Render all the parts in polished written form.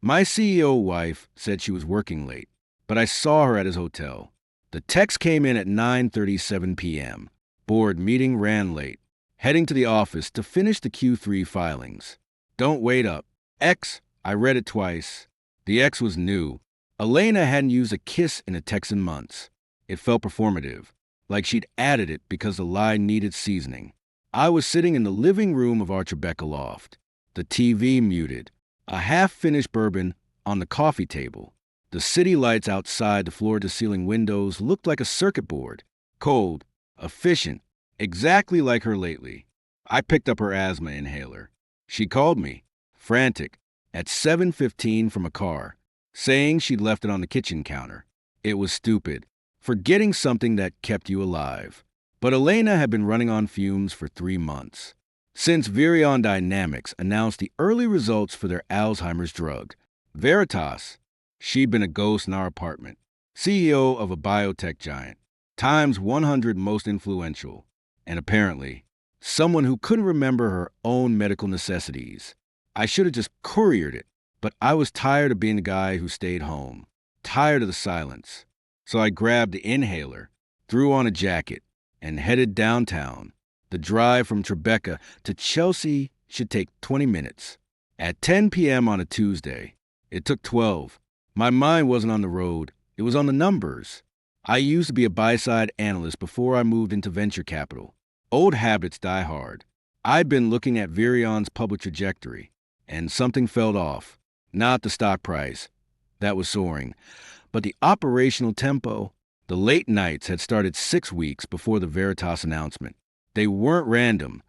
My CEO wife said she was working late, but I saw her at his hotel. The text came in at 9:37 p.m. Board meeting ran late. Heading to the office to finish the Q3 filings. Don't wait up. X. I read it twice. The X was new. Elena hadn't used a kiss in a text in months. It felt performative, like she'd added it because the lie needed seasoning. I was sitting in the living room of our Tribeca loft. The TV muted. A half-finished bourbon on the coffee table. The city lights outside the floor-to-ceiling windows looked like a circuit board. Cold, efficient, exactly like her lately. I picked up her asthma inhaler. She called me, frantic, at 7:15 from a car, saying she'd left it on the kitchen counter. It was stupid, forgetting something that kept you alive. But Elena had been running on fumes for 3 months. Since Virion Dynamics announced the early results for their Alzheimer's drug, Veritas, she'd been a ghost in our apartment, CEO of a biotech giant, Times 100 most influential, and apparently, someone who couldn't remember her own medical necessities. I should have just couriered it, but I was tired of being the guy who stayed home, tired of the silence. So I grabbed the inhaler, threw on a jacket, and headed downtown. The drive from Tribeca to Chelsea should take 20 minutes. At 10 p.m. on a Tuesday, it took 12. My mind wasn't on the road, it was on the numbers. I used to be a buy-side analyst before I moved into venture capital. Old habits die hard. I'd been looking at Virion's public trajectory, and something felt off. Not the stock price. That was soaring. But the operational tempo. The late nights had started 6 weeks before the Veritas announcement. They weren't random.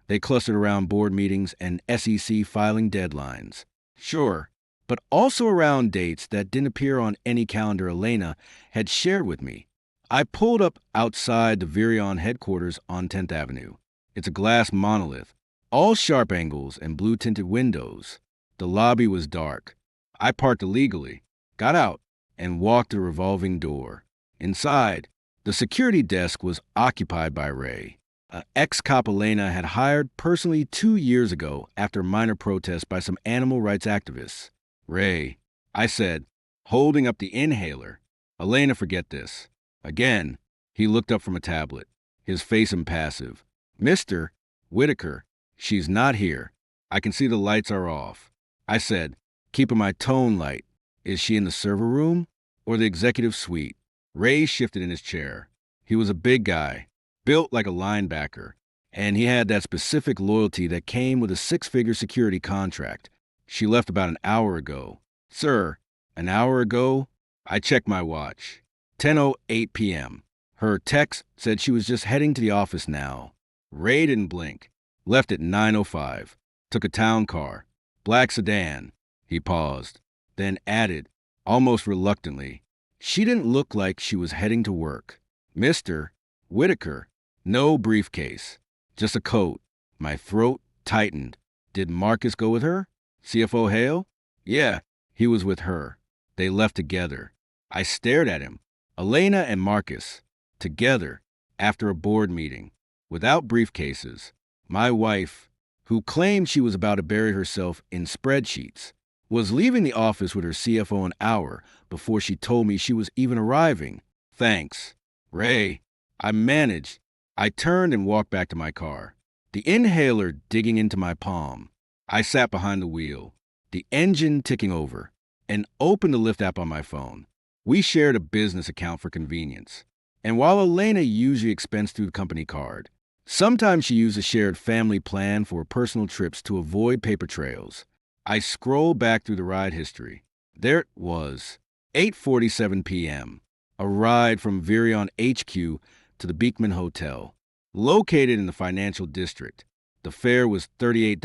They clustered around board meetings and SEC filing deadlines. Sure, but also around dates that didn't appear on any calendar Elena had shared with me. I pulled up outside the Virion headquarters on 10th Avenue. It's a glass monolith, all sharp angles and blue-tinted windows. The lobby was dark. I parked illegally, got out, and walked to the revolving door. Inside, the security desk was occupied by Ray, an ex-cop Elena had hired personally 2 years ago after a minor protest by some animal rights activists. Ray, I said, holding up the inhaler. Elena, forget this. Again, he looked up from a tablet, his face impassive. Mr. Whitaker, she's not here. I can see the lights are off. I said, keeping my tone light. Is she in the server room or the executive suite? Ray shifted in his chair. He was a big guy, built like a linebacker, and he had that specific loyalty that came with a 6-figure security contract. She left about an hour ago. Sir, an hour ago? I checked my watch. 10:08 p.m. Her text said she was just heading to the office now. Ray didn't blink. Left at 9:05. Took a town car. Black sedan. He paused, then added, almost reluctantly, she didn't look like she was heading to work. Mr. Whitaker. No briefcase. Just a coat. My throat tightened. Did Marcus go with her? CFO Hale? Yeah, he was with her. They left together. I stared at him. Elena and Marcus. Together. After a board meeting. Without briefcases. My wife, who claimed she was about to bury herself in spreadsheets, was leaving the office with her CFO an hour before she told me she was even arriving. Thanks. Ray, I managed. I turned and walked back to my car, the inhaler digging into my palm. I sat behind the wheel, the engine ticking over, and opened the Lyft app on my phone. We shared a business account for convenience. And while Elena usually expensed through the company card, sometimes she used a shared family plan for personal trips to avoid paper trails. I scrolled back through the ride history. There it was, 8:47 p.m., a ride from Virion HQ to the Beekman Hotel, located in the financial district. The fare was $38.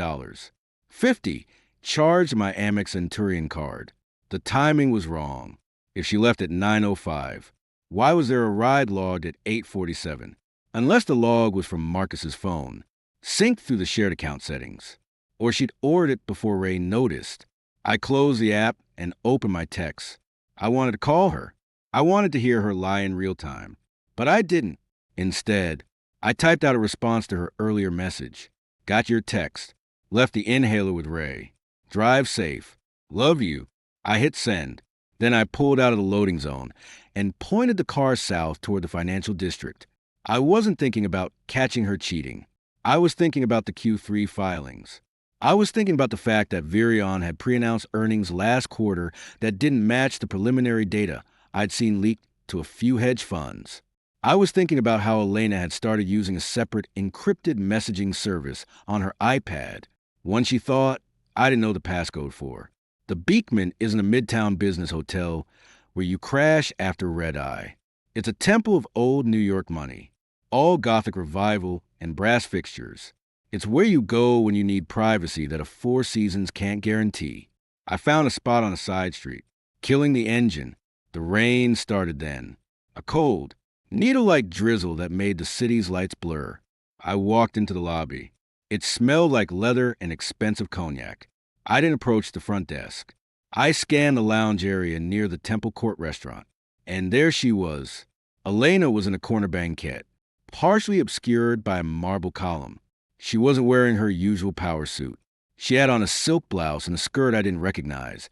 $50 charged my Amex Centurion card. The timing was wrong. If she left at 9:05, why was there a ride logged at 8:47? Unless the log was from Marcus's phone, synced through the shared account settings. Or she'd ordered it before Ray noticed. I closed the app and opened my texts. I wanted to call her. I wanted to hear her lie in real time. But I didn't. Instead, I typed out a response to her earlier message. Got your text. Left the inhaler with Ray. Drive safe. Love you. I hit send. Then I pulled out of the loading zone and pointed the car south toward the financial district. I wasn't thinking about catching her cheating. I was thinking about the Q3 filings. I was thinking about the fact that Virion had pre-announced earnings last quarter that didn't match the preliminary data I'd seen leaked to a few hedge funds. I was thinking about how Elena had started using a separate encrypted messaging service on her iPad, one she thought I didn't know the passcode for. The Beekman isn't a midtown business hotel where you crash after red eye. It's a temple of old New York money, all Gothic revival and brass fixtures. It's where you go when you need privacy that a Four Seasons can't guarantee. I found a spot on a side street, killing the engine. The rain started then. A cold, needle-like drizzle that made the city's lights blur. I walked into the lobby. It smelled like leather and expensive cognac. I didn't approach the front desk. I scanned the lounge area near the Temple Court restaurant. And there she was. Elena was in a corner banquette, partially obscured by a marble column. She wasn't wearing her usual power suit. She had on a silk blouse and a skirt I didn't recognize.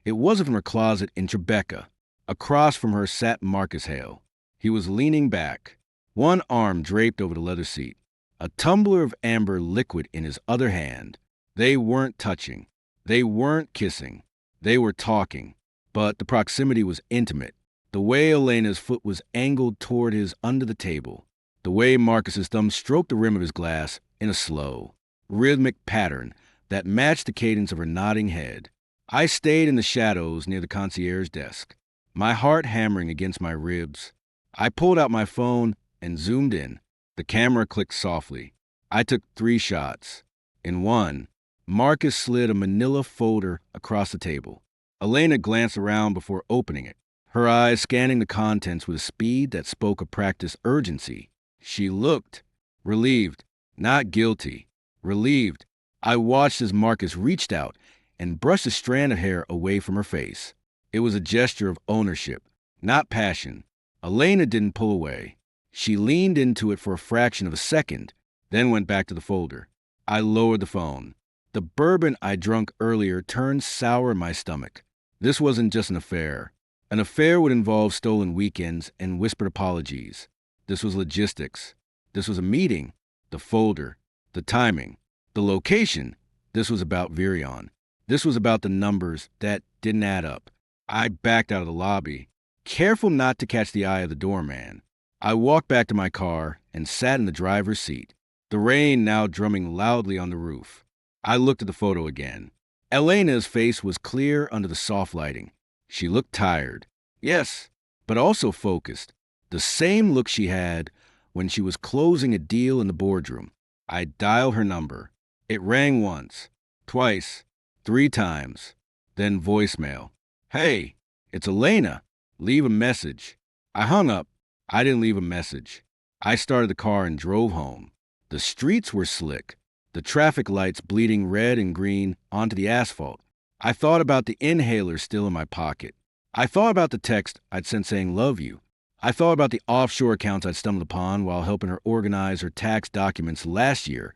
It wasn't from her closet in Tribeca. Across from her sat Marcus Hale. He was leaning back, one arm draped over the leather seat, a tumbler of amber liquid in his other hand. They weren't touching. They weren't kissing. They were talking. But the proximity was intimate. The way Elena's foot was angled toward his under the table. The way Marcus's thumb stroked the rim of his glass in a slow, rhythmic pattern that matched the cadence of her nodding head. I stayed in the shadows near the concierge desk, my heart hammering against my ribs. I pulled out my phone and zoomed in. The camera clicked softly. I took 3 shots. In one, Marcus slid a manila folder across the table. Elena glanced around before opening it, her eyes scanning the contents with a speed that spoke of practiced urgency. She looked relieved, not guilty. Relieved. I watched as Marcus reached out and brushed a strand of hair away from her face. It was a gesture of ownership, not passion. Elena didn't pull away. She leaned into it for a fraction of a second, then went back to the folder. I lowered the phone. The bourbon I drunk earlier turned sour in my stomach. This wasn't just an affair. An affair would involve stolen weekends and whispered apologies. This was logistics. This was a meeting. The folder. The timing. The location. This was about Virion. This was about the numbers that didn't add up. I backed out of the lobby, careful not to catch the eye of the doorman. I walked back to my car and sat in the driver's seat, the rain now drumming loudly on the roof. I looked at the photo again. Elena's face was clear under the soft lighting. She looked tired, yes, but also focused. The same look she had when she was closing a deal in the boardroom. I dialed her number. It rang once, twice, 3 times, then voicemail. Hey, it's Elena. Leave a message. I hung up. I didn't leave a message. I started the car and drove home. The streets were slick, the traffic lights bleeding red and green onto the asphalt. I thought about the inhaler still in my pocket. I thought about the text I'd sent saying love you. I thought about the offshore accounts I'd stumbled upon while helping her organize her tax documents last year,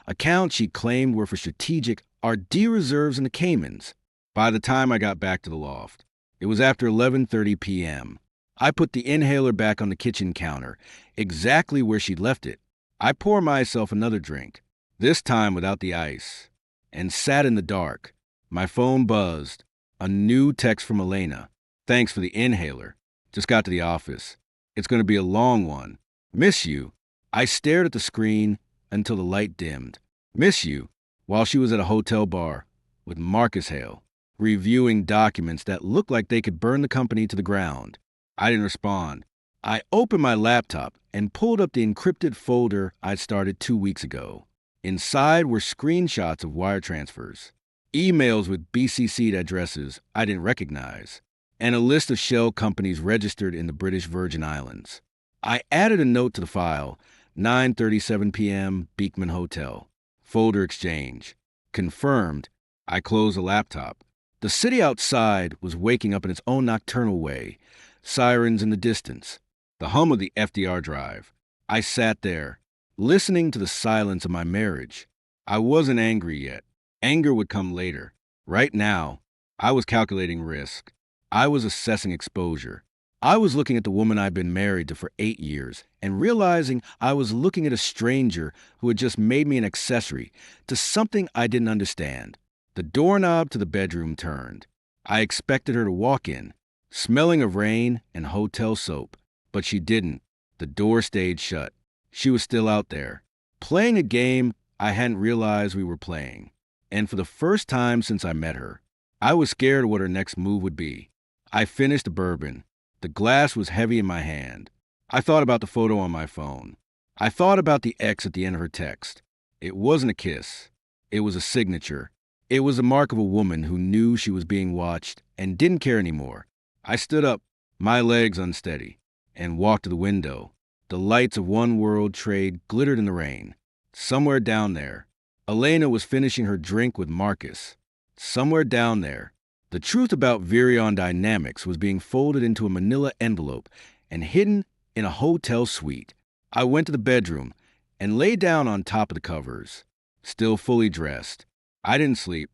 accounts she claimed were for strategic RD reserves in the Caymans. By the time I got back to the loft, it was after 11:30 p.m. I put the inhaler back on the kitchen counter, exactly where she'd left it. I poured myself another drink, this time without the ice, and sat in the dark. My phone buzzed. A new text from Elena. Thanks for the inhaler. Just got to the office. It's going to be a long one. Miss you. I stared at the screen until the light dimmed. Miss you, while she was at a hotel bar with Marcus Hale, reviewing documents that looked like they could burn the company to the ground. I didn't respond. I opened my laptop and pulled up the encrypted folder I'd started 2 weeks ago. Inside were screenshots of wire transfers, emails with BCC'd addresses I didn't recognize, and a list of shell companies registered in the British Virgin Islands. I added a note to the file, 9:37 p.m., Beekman Hotel. Folder exchange. Confirmed. I closed the laptop. The city outside was waking up in its own nocturnal way, sirens in the distance, the hum of the FDR drive. I sat there, listening to the silence of my marriage. I wasn't angry yet. Anger would come later. Right now, I was calculating risk. I was assessing exposure. I was looking at the woman I'd been married to for 8 years and realizing I was looking at a stranger who had just made me an accessory to something I didn't understand. The doorknob to the bedroom turned. I expected her to walk in, smelling of rain and hotel soap, but she didn't. The door stayed shut. She was still out there, playing a game I hadn't realized we were playing. And for the first time since I met her, I was scared of what her next move would be. I finished the bourbon. The glass was heavy in my hand. I thought about the photo on my phone. I thought about the X at the end of her text. It wasn't a kiss. It was a signature. It was the mark of a woman who knew she was being watched and didn't care anymore. I stood up, my legs unsteady, and walked to the window. The lights of One World Trade glittered in the rain. Somewhere down there, Elena was finishing her drink with Marcus. Somewhere down there, the truth about Virion Dynamics was being folded into a manila envelope and hidden in a hotel suite. I went to the bedroom and lay down on top of the covers, still fully dressed. I didn't sleep.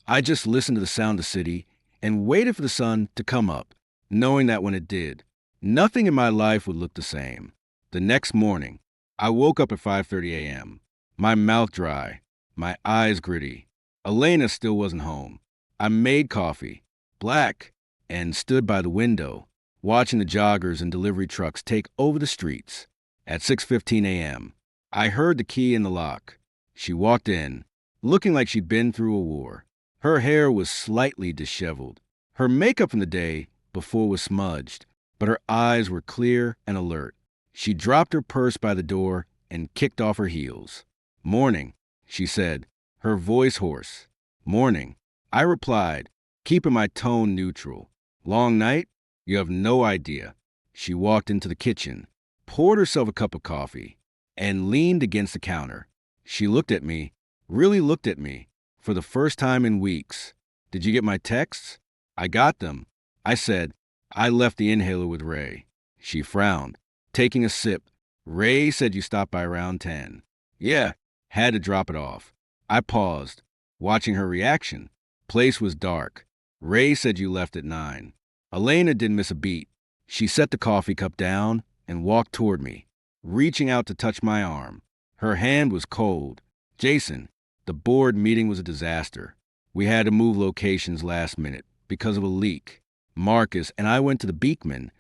I just listened to the sound of the city and waited for the sun to come up, knowing that when it did, nothing in my life would look the same. The next morning, I woke up at 5:30 a.m., my mouth dry, my eyes gritty. Elena still wasn't home. I made coffee, black, and stood by the window, watching the joggers and delivery trucks take over the streets. At 6:15 a.m., I heard the key in the lock. She walked in, looking like she'd been through a war. Her hair was slightly disheveled. Her makeup from the day before was smudged, but her eyes were clear and alert. She dropped her purse by the door and kicked off her heels. "Morning," she said, her voice hoarse. "Morning." I replied, keeping my tone neutral. "Long night? You have no idea." She walked into the kitchen, poured herself a cup of coffee, and leaned against the counter. She looked at me, really looked at me, for the first time in weeks. "Did you get my texts?" "I got them." I said, "I left the inhaler with Ray." She frowned, taking a sip. "Ray said you stopped by around 10. "Yeah, had to drop it off." I paused, watching her reaction. Place was dark. "Ray said you left at 9. Elena didn't miss a beat. She set the coffee cup down and walked toward me, reaching out to touch my arm. Her hand was cold. "Jason, the board meeting was a disaster. We had to move locations last minute because of a leak. Marcus and I went to the Beekman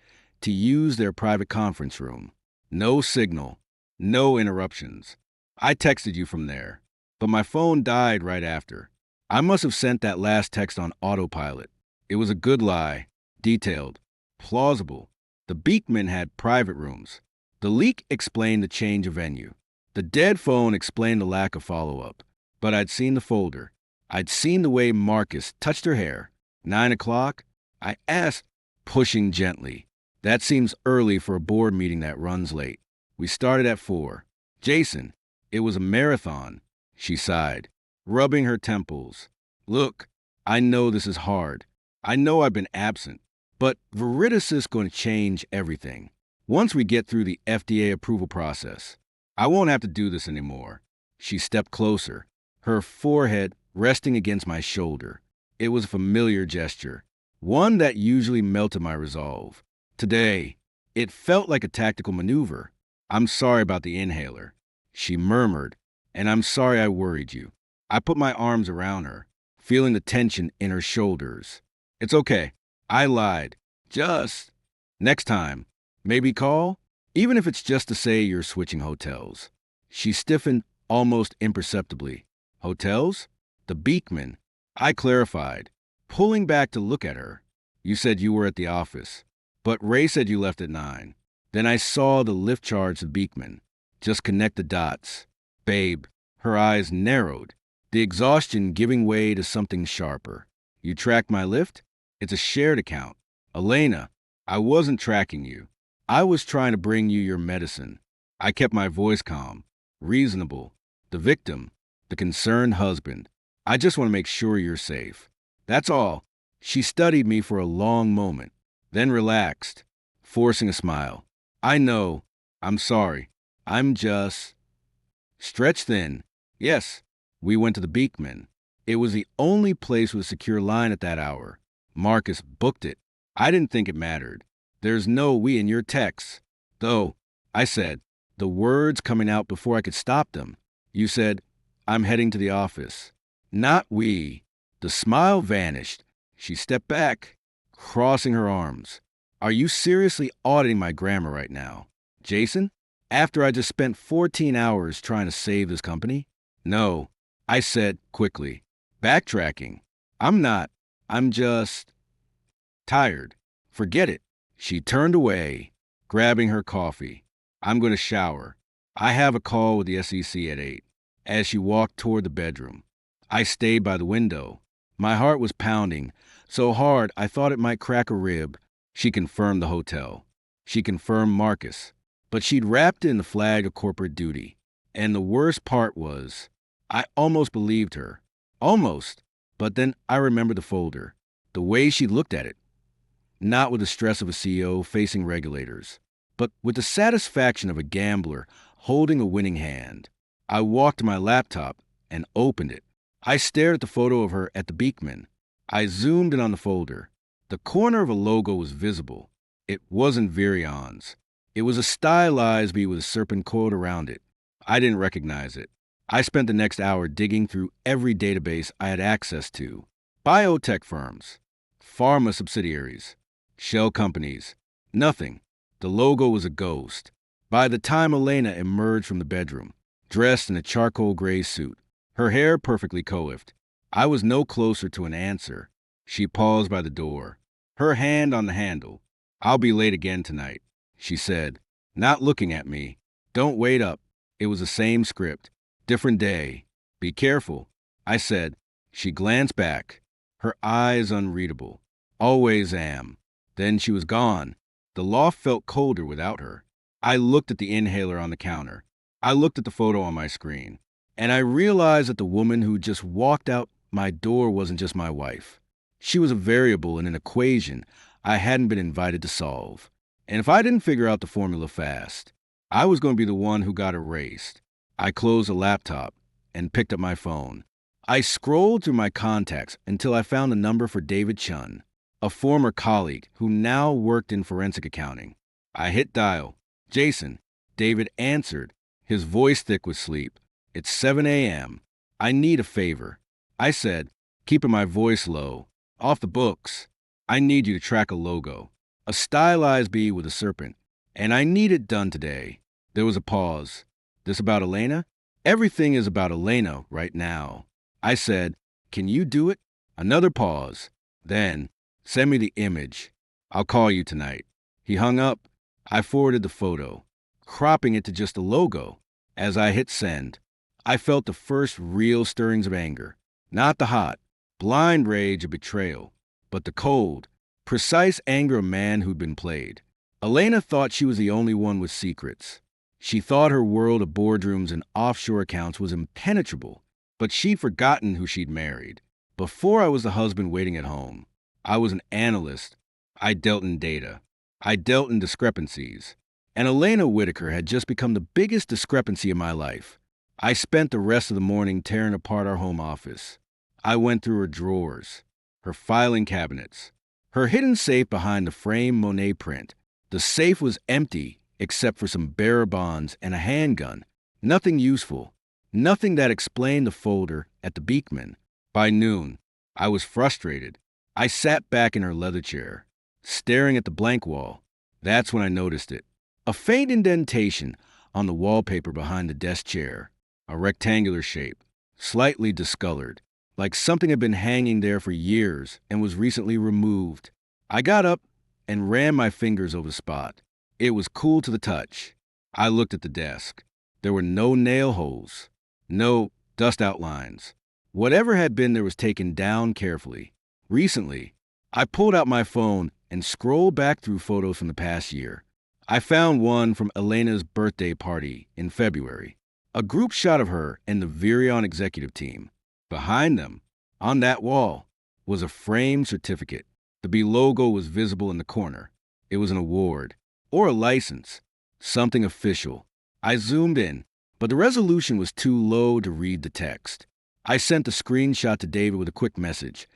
to use their private conference room. No signal, no interruptions. I texted you from there, but my phone died right after. I must have sent that last text on autopilot. It was a good lie, detailed, plausible. The Beekman had private rooms. The leak explained the change of venue. The dead phone explained the lack of follow-up. But I'd seen the folder. I'd seen the way Marcus touched her hair. 9 o'clock? I asked, pushing gently. That seems early for a board meeting that runs late. We started at 4. "Jason, it was a marathon," she sighed, rubbing her temples. "Look, I know this is hard. I know I've been absent, but Veritas is going to change everything. Once we get through the FDA approval process, I won't have to do this anymore." She stepped closer, her forehead resting against my shoulder. It was a familiar gesture, one that usually melted my resolve. Today, it felt like a tactical maneuver. "I'm sorry about the inhaler," she murmured, "and I'm sorry I worried you." I put my arms around her, feeling the tension in her shoulders. "It's okay. I lied. Just next time, maybe call, even if it's just to say you're switching hotels." She stiffened almost imperceptibly. "Hotels?" "The Beekman." I clarified, pulling back to look at her. "You said you were at the office, but Ray said you left at 9. Then I saw the lift charge to Beekman. Just connect the dots. Babe, her eyes narrowed, the exhaustion giving way to something sharper. "You tracked my lift? It's a shared account." "Elena, I wasn't tracking you. I was trying to bring you your medicine." I kept my voice calm, reasonable. "The victim, the concerned husband. I just want to make sure you're safe. That's all." She studied me for a long moment, then relaxed, forcing a smile. "I know. I'm sorry. I'm just..." Stretched thin. "Yes." We went to the Beekman. It was the only place with a secure line at that hour. Marcus booked it. I didn't think it mattered. There's no we in your texts. Though, I said, the words coming out before I could stop them. You said, I'm heading to the office. Not we. The smile vanished. She stepped back, crossing her arms. Are you seriously auditing my grammar right now, Jason? After I just spent 14 hours trying to save this company? No, I said quickly. Backtracking. I'm not. I'm just tired. Forget it. She turned away, grabbing her coffee. I'm going to shower. I have a call with the SEC at 8. As she walked toward the bedroom, I stayed by the window. My heart was pounding, so hard I thought it might crack a rib. She confirmed the hotel. She confirmed Marcus. But she'd wrapped in the flag of corporate duty. And the worst part was, I almost believed her. Almost. But then I remembered the folder. The way she looked at it. Not with the stress of a CEO facing regulators, but with the satisfaction of a gambler holding a winning hand. I walked to my laptop and opened it. I stared at the photo of her at the Beekman. I zoomed in on the folder. The corner of a logo was visible. It wasn't Virion's. It was a stylized B with a serpent coiled around it. I didn't recognize it. I spent the next hour digging through every database I had access to. Biotech firms, pharma subsidiaries, shell companies. Nothing. The logo was a ghost. By the time Elena emerged from the bedroom, dressed in a charcoal gray suit, her hair perfectly coiffed, I was no closer to an answer. She paused by the door, her hand on the handle. I'll be late again tonight, she said, not looking at me. Don't wait up. It was the same script. Different day. Be careful, I said. She glanced back, her eyes unreadable. Always am. Then she was gone. The loft felt colder without her. I looked at the inhaler on the counter. I looked at the photo on my screen. And I realized that the woman who just walked out my door wasn't just my wife. She was a variable in an equation I hadn't been invited to solve. And if I didn't figure out the formula fast, I was going to be the one who got erased. I closed the laptop and picked up my phone. I scrolled through my contacts until I found the number for David Chun, a former colleague who now worked in forensic accounting. I hit dial. Jason. David answered, his voice thick with sleep. It's 7 a.m. I need a favor. I said, keeping my voice low. Off the books. I need you to track a logo. A stylized bee with a serpent. And I need it done today. There was a pause. This about Elena? Everything is about Elena right now. I said, can you do it? Another pause. Then, send me the image. I'll call you tonight. He hung up. I forwarded the photo, cropping it to just the logo. As I hit send, I felt the first real stirrings of anger. Not the hot, blind rage of betrayal, but the cold, precise anger of a man who'd been played. Elena thought she was the only one with secrets. She thought her world of boardrooms and offshore accounts was impenetrable, but she'd forgotten who she'd married. Before I was the husband waiting at home, I was an analyst. I dealt in data. I dealt in discrepancies. And Elena Whitaker had just become the biggest discrepancy in my life. I spent the rest of the morning tearing apart our home office. I went through her drawers, her filing cabinets, her hidden safe behind the framed Monet print. The safe was empty except for some bearer bonds and a handgun. Nothing useful. Nothing that explained the folder at the Beekman. By noon, I was frustrated. I sat back in her leather chair, staring at the blank wall. That's when I noticed it. A faint indentation on the wallpaper behind the desk chair. A rectangular shape, slightly discolored, like something had been hanging there for years and was recently removed. I got up and ran my fingers over the spot. It was cool to the touch. I looked at the desk. There were no nail holes, no dust outlines. Whatever had been there was taken down carefully. Recently, I pulled out my phone and scrolled back through photos from the past year. I found one from Elena's birthday party in February. A group shot of her and the Virion executive team. Behind them, on that wall, was a framed certificate. The B logo was visible in the corner. It was an award, or a license, something official. I zoomed in, but the resolution was too low to read the text. I sent the screenshot to David with a quick message.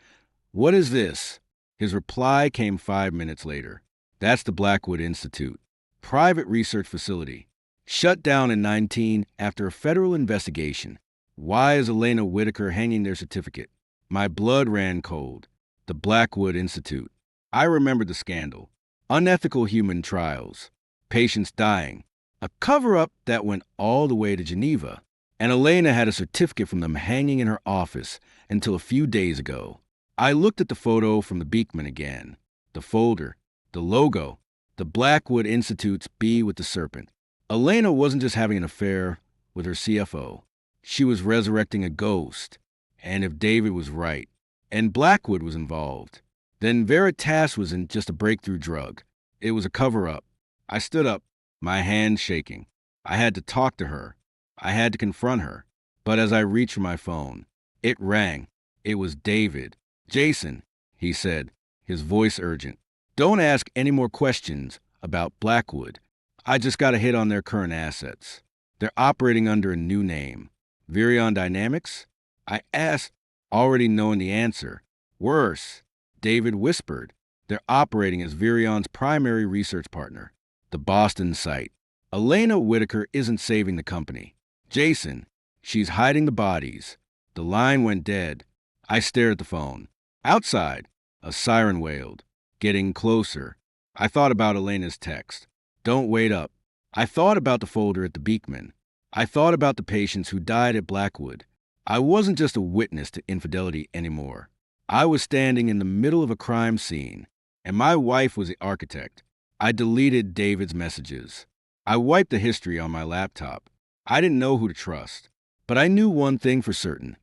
What is this? His reply came 5 minutes later. That's the Blackwood Institute. Private research facility. Shut down in 19 after a federal investigation. Why is Elena Whitaker hanging their certificate? My blood ran cold. The Blackwood Institute. I remembered the scandal. Unethical human trials. Patients dying. A cover-up that went all the way to Geneva. And Elena had a certificate from them hanging in her office until a few days ago. I looked at the photo from the Beekman again. The folder. The logo. The Blackwood Institute's bee with the serpent. Elena wasn't just having an affair with her CFO. She was resurrecting a ghost. And if David was right, and Blackwood was involved, then Veritas wasn't just a breakthrough drug. It was a cover-up. I stood up, my hands shaking. I had to talk to her. I had to confront her. But as I reached for my phone, it rang. It was David. Jason, he said, his voice urgent. Don't ask any more questions about Blackwood. I just got a hit on their current assets. They're operating under a new name. Virion Dynamics? I asked, already knowing the answer. Worse, David whispered. They're operating as Virion's primary research partner, the Boston site. Elena Whitaker isn't saving the company. Jason, she's hiding the bodies. The line went dead. I stared at the phone. Outside, a siren wailed, getting closer. I thought about Elena's text. Don't wait up. I thought about the folder at the Beekman. I thought about the patients who died at Blackwood. I wasn't just a witness to infidelity anymore. I was standing in the middle of a crime scene, and my wife was the architect. I deleted David's messages. I wiped the history on my laptop. I didn't know who to trust, but I knew one thing for certain.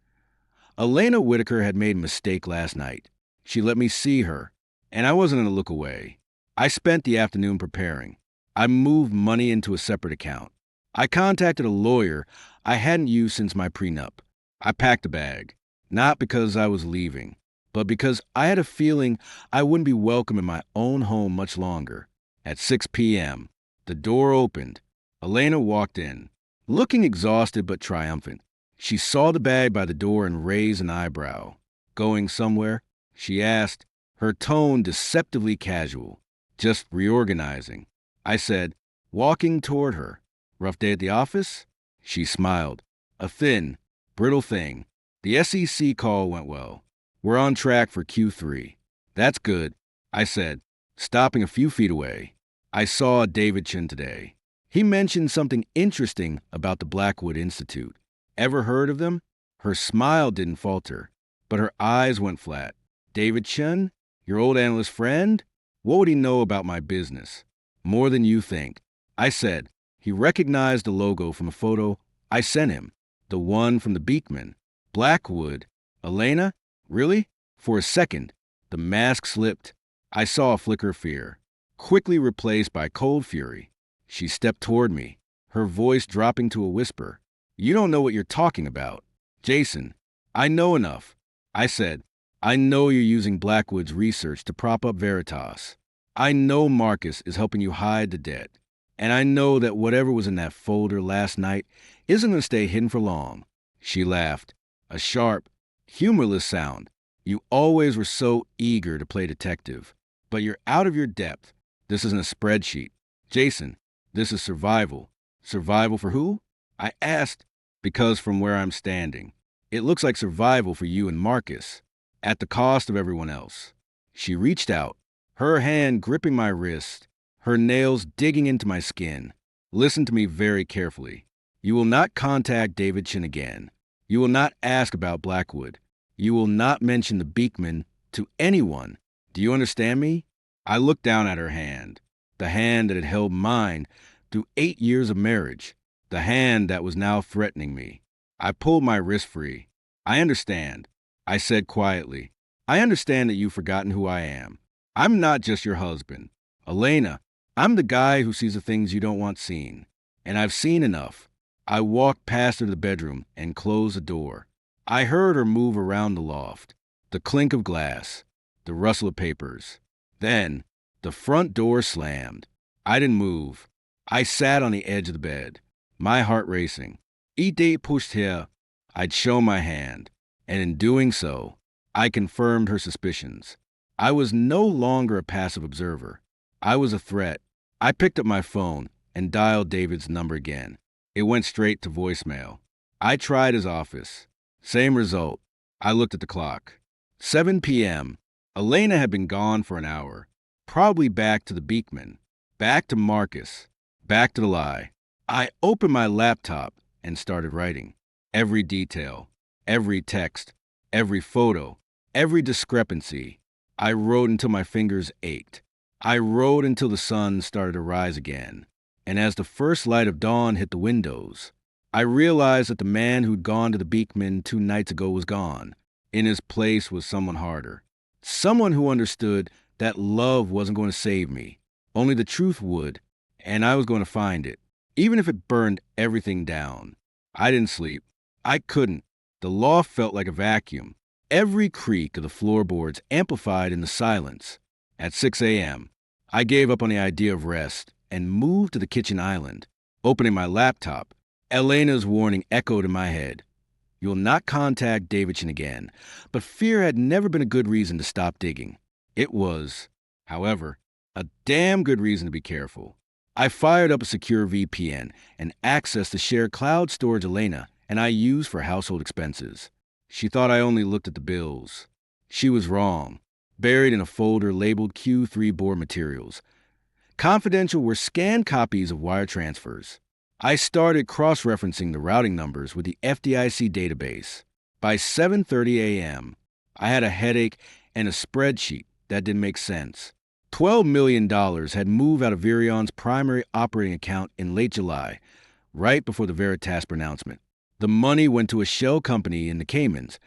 Elena Whitaker had made a mistake last night. She let me see her, and I wasn't going to look away. I spent the afternoon preparing. I moved money into a separate account. I contacted a lawyer I hadn't used since my prenup. I packed a bag, not because I was leaving, but because I had a feeling I wouldn't be welcome in my own home much longer. At 6 p.m., the door opened. Elena walked in, looking exhausted but triumphant. She saw the bag by the door and raised an eyebrow. Going somewhere? She asked, her tone deceptively casual. Just reorganizing. I said, walking toward her. Rough day at the office? She smiled. A thin, brittle thing. The SEC call went well. We're on track for Q3. That's good, I said, stopping a few feet away. I saw David Chin today. He mentioned something interesting about the Blackwood Institute. Ever heard of them? Her smile didn't falter, but her eyes went flat. David Chen? Your old analyst friend? What would he know about my business? More than you think. I said. He recognized the logo from a photo I sent him. The one from the Beekman. Blackwood. Elena? Really? For a second, the mask slipped. I saw a flicker of fear, quickly replaced by cold fury. She stepped toward me, her voice dropping to a whisper. You don't know what you're talking about. Jason, I know enough. I said, I know you're using Blackwood's research to prop up Veritas. I know Marcus is helping you hide the debt. And I know that whatever was in that folder last night isn't going to stay hidden for long. She laughed, a sharp, humorless sound. You always were so eager to play detective, but you're out of your depth. This isn't a spreadsheet. Jason, this is survival. Survival for who? I asked, because from where I'm standing, it looks like survival for you and Marcus, at the cost of everyone else. She reached out, her hand gripping my wrist, her nails digging into my skin. Listen to me very carefully. You will not contact David Chin again. You will not ask about Blackwood. You will not mention the Beekman to anyone. Do you understand me? I looked down at her hand, the hand that had held mine through 8 years of marriage, the hand that was now threatening me. I pulled my wrist free. I understand, I said quietly. I understand that you've forgotten who I am. I'm not just your husband. Elena, I'm the guy who sees the things you don't want seen. And I've seen enough. I walked past her to the bedroom and closed the door. I heard her move around the loft, the clink of glass, the rustle of papers. Then, the front door slammed. I didn't move. I sat on the edge of the bed, my heart racing. Idée pushed here. I'd show my hand. And in doing so, I confirmed her suspicions. I was no longer a passive observer. I was a threat. I picked up my phone and dialed David's number again. It went straight to voicemail. I tried his office. Same result. I looked at the clock. 7 p.m. Elena had been gone for an hour. Probably back to the Beekman. Back to Marcus. Back to the lie. I opened my laptop and started writing. Every detail. Every text. Every photo. Every discrepancy. I wrote until my fingers ached. I wrote until the sun started to rise again. And as the first light of dawn hit the windows, I realized that the man who'd gone to the Beekman 2 nights ago was gone. In his place was someone harder. Someone who understood that love wasn't going to save me. Only the truth would, and I was going to find it, even if it burned everything down. I didn't sleep. I couldn't. The loft felt like a vacuum. Every creak of the floorboards amplified in the silence. At 6 a.m., I gave up on the idea of rest and moved to the kitchen island. Opening my laptop, Elena's warning echoed in my head. You'll not contact Davidson again. But fear had never been a good reason to stop digging. It was, however, a damn good reason to be careful. I fired up a secure VPN and accessed the shared cloud storage Elena and I used for household expenses. She thought I only looked at the bills. She was wrong. Buried in a folder labeled Q3 board materials. Confidential were scanned copies of wire transfers. I started cross-referencing the routing numbers with the FDIC database. By 7:30 a.m., I had a headache and a spreadsheet that didn't make sense. $12 million had moved out of Virion's primary operating account in late July, right before the Veritas pronouncement. The money went to a shell company in the Caymans,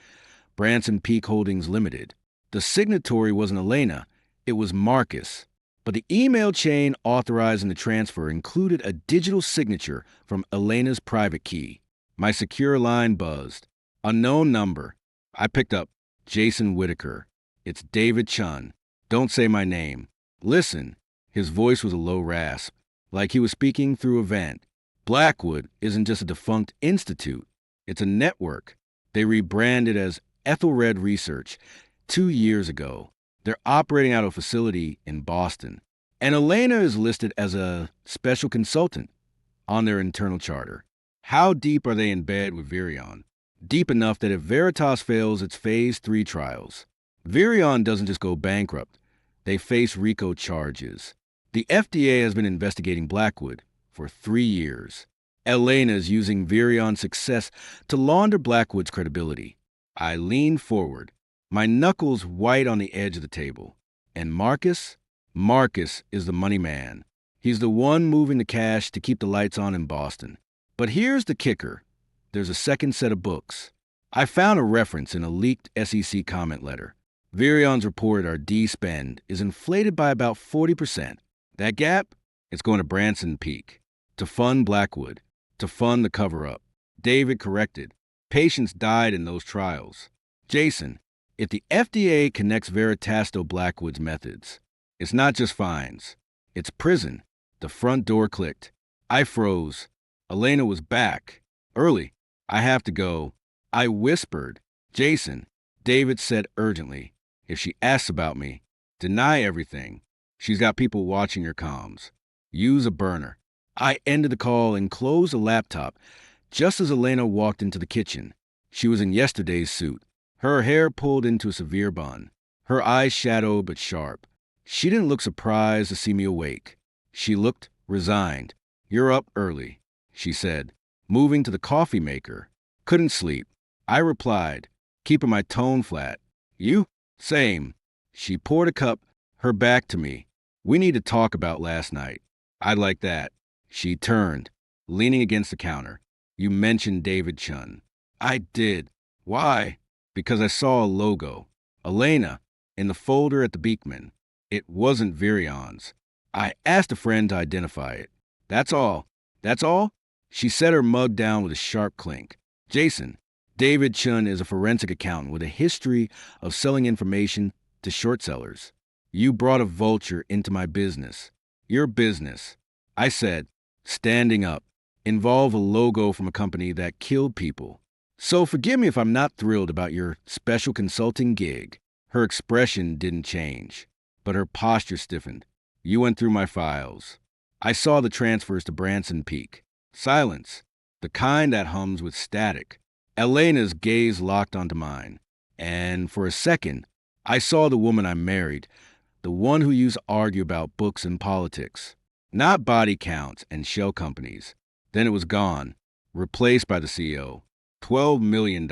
Branson Peak Holdings Limited. The signatory wasn't Elena, it was Marcus. But the email chain authorizing the transfer included a digital signature from Elena's private key. My secure line buzzed. Unknown number. I picked up. Jason Whitaker. It's David Chun. Don't say my name. Listen. His voice was a low rasp, like he was speaking through a vent. Blackwood isn't just a defunct institute. It's a network. They rebranded as Ethelred Research 2 years ago. They're operating out of a facility in Boston. And Elena is listed as a special consultant on their internal charter. How deep are they in bed with Virion? Deep enough that if Veritas fails its Phase 3 trials, Virion doesn't just go bankrupt. They face RICO charges. The FDA has been investigating Blackwood for 3 years. Elena is using Virion's success to launder Blackwood's credibility. I leaned forward, my knuckles white on the edge of the table. And Marcus? Marcus is the money man. He's the one moving the cash to keep the lights on in Boston. But here's the kicker. There's a second set of books. I found a reference in a leaked SEC comment letter. Virion's reported our D-spend is inflated by about 40%. That gap? It's going to Branson Peak. To fund Blackwood. To fund the cover-up. David corrected. Patients died in those trials. Jason, if the FDA connects Veritas to Blackwood's methods, it's not just fines. It's prison. The front door clicked. I froze. Elena was back. Early. I have to go. I whispered. Jason, David said urgently, if she asks about me, deny everything. She's got people watching her comms. Use a burner. I ended the call and closed the laptop just as Elena walked into the kitchen. She was in yesterday's suit. Her hair pulled into a severe bun. Her eyes shadowed but sharp. She didn't look surprised to see me awake. She looked resigned. You're up early, she said, moving to the coffee maker. Couldn't sleep. I replied, keeping my tone flat. You? Same. She poured a cup, her back to me. We need to talk about last night. I'd like that. She turned, leaning against the counter. You mentioned David Chun. I did. Why? Because I saw a logo. Elena, in the folder at the Beekman. It wasn't Virion's. I asked a friend to identify it. That's all. That's all? She set her mug down with a sharp clink. Jason, David Chun is a forensic accountant with a history of selling information to short sellers. You brought a vulture into my business. Your business. I said, standing up, involve a logo from a company that killed people. So forgive me if I'm not thrilled about your special consulting gig. Her expression didn't change, but her posture stiffened. You went through my files. I saw the transfers to Branson Peak. Silence, the kind that hums with static. Elena's gaze locked onto mine. And for a second, I saw the woman I married, the one who used to argue about books and politics. Not body counts and shell companies. Then it was gone, replaced by the CEO. $12 million.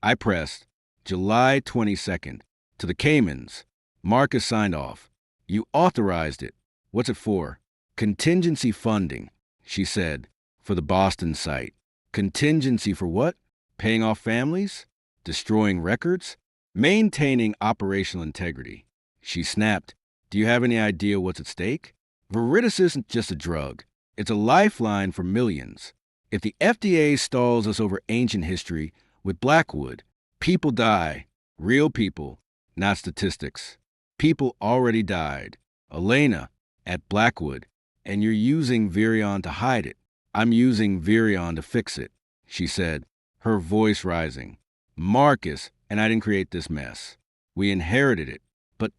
I pressed July 22nd to the Caymans. Marcus signed off. You authorized it. What's it for? Contingency funding, she said, for the Boston site. Contingency for what? Paying off families? Destroying records? Maintaining operational integrity. She snapped. Do you have any idea what's at stake? Veritas isn't just a drug. It's a lifeline for millions. If the FDA stalls us over ancient history with Blackwood, people die. Real people, not statistics. People already died. Elena, at Blackwood, and you're using Virion to hide it. I'm using Virion to fix it, she said, her voice rising. Marcus and I didn't create this mess. We inherited it, but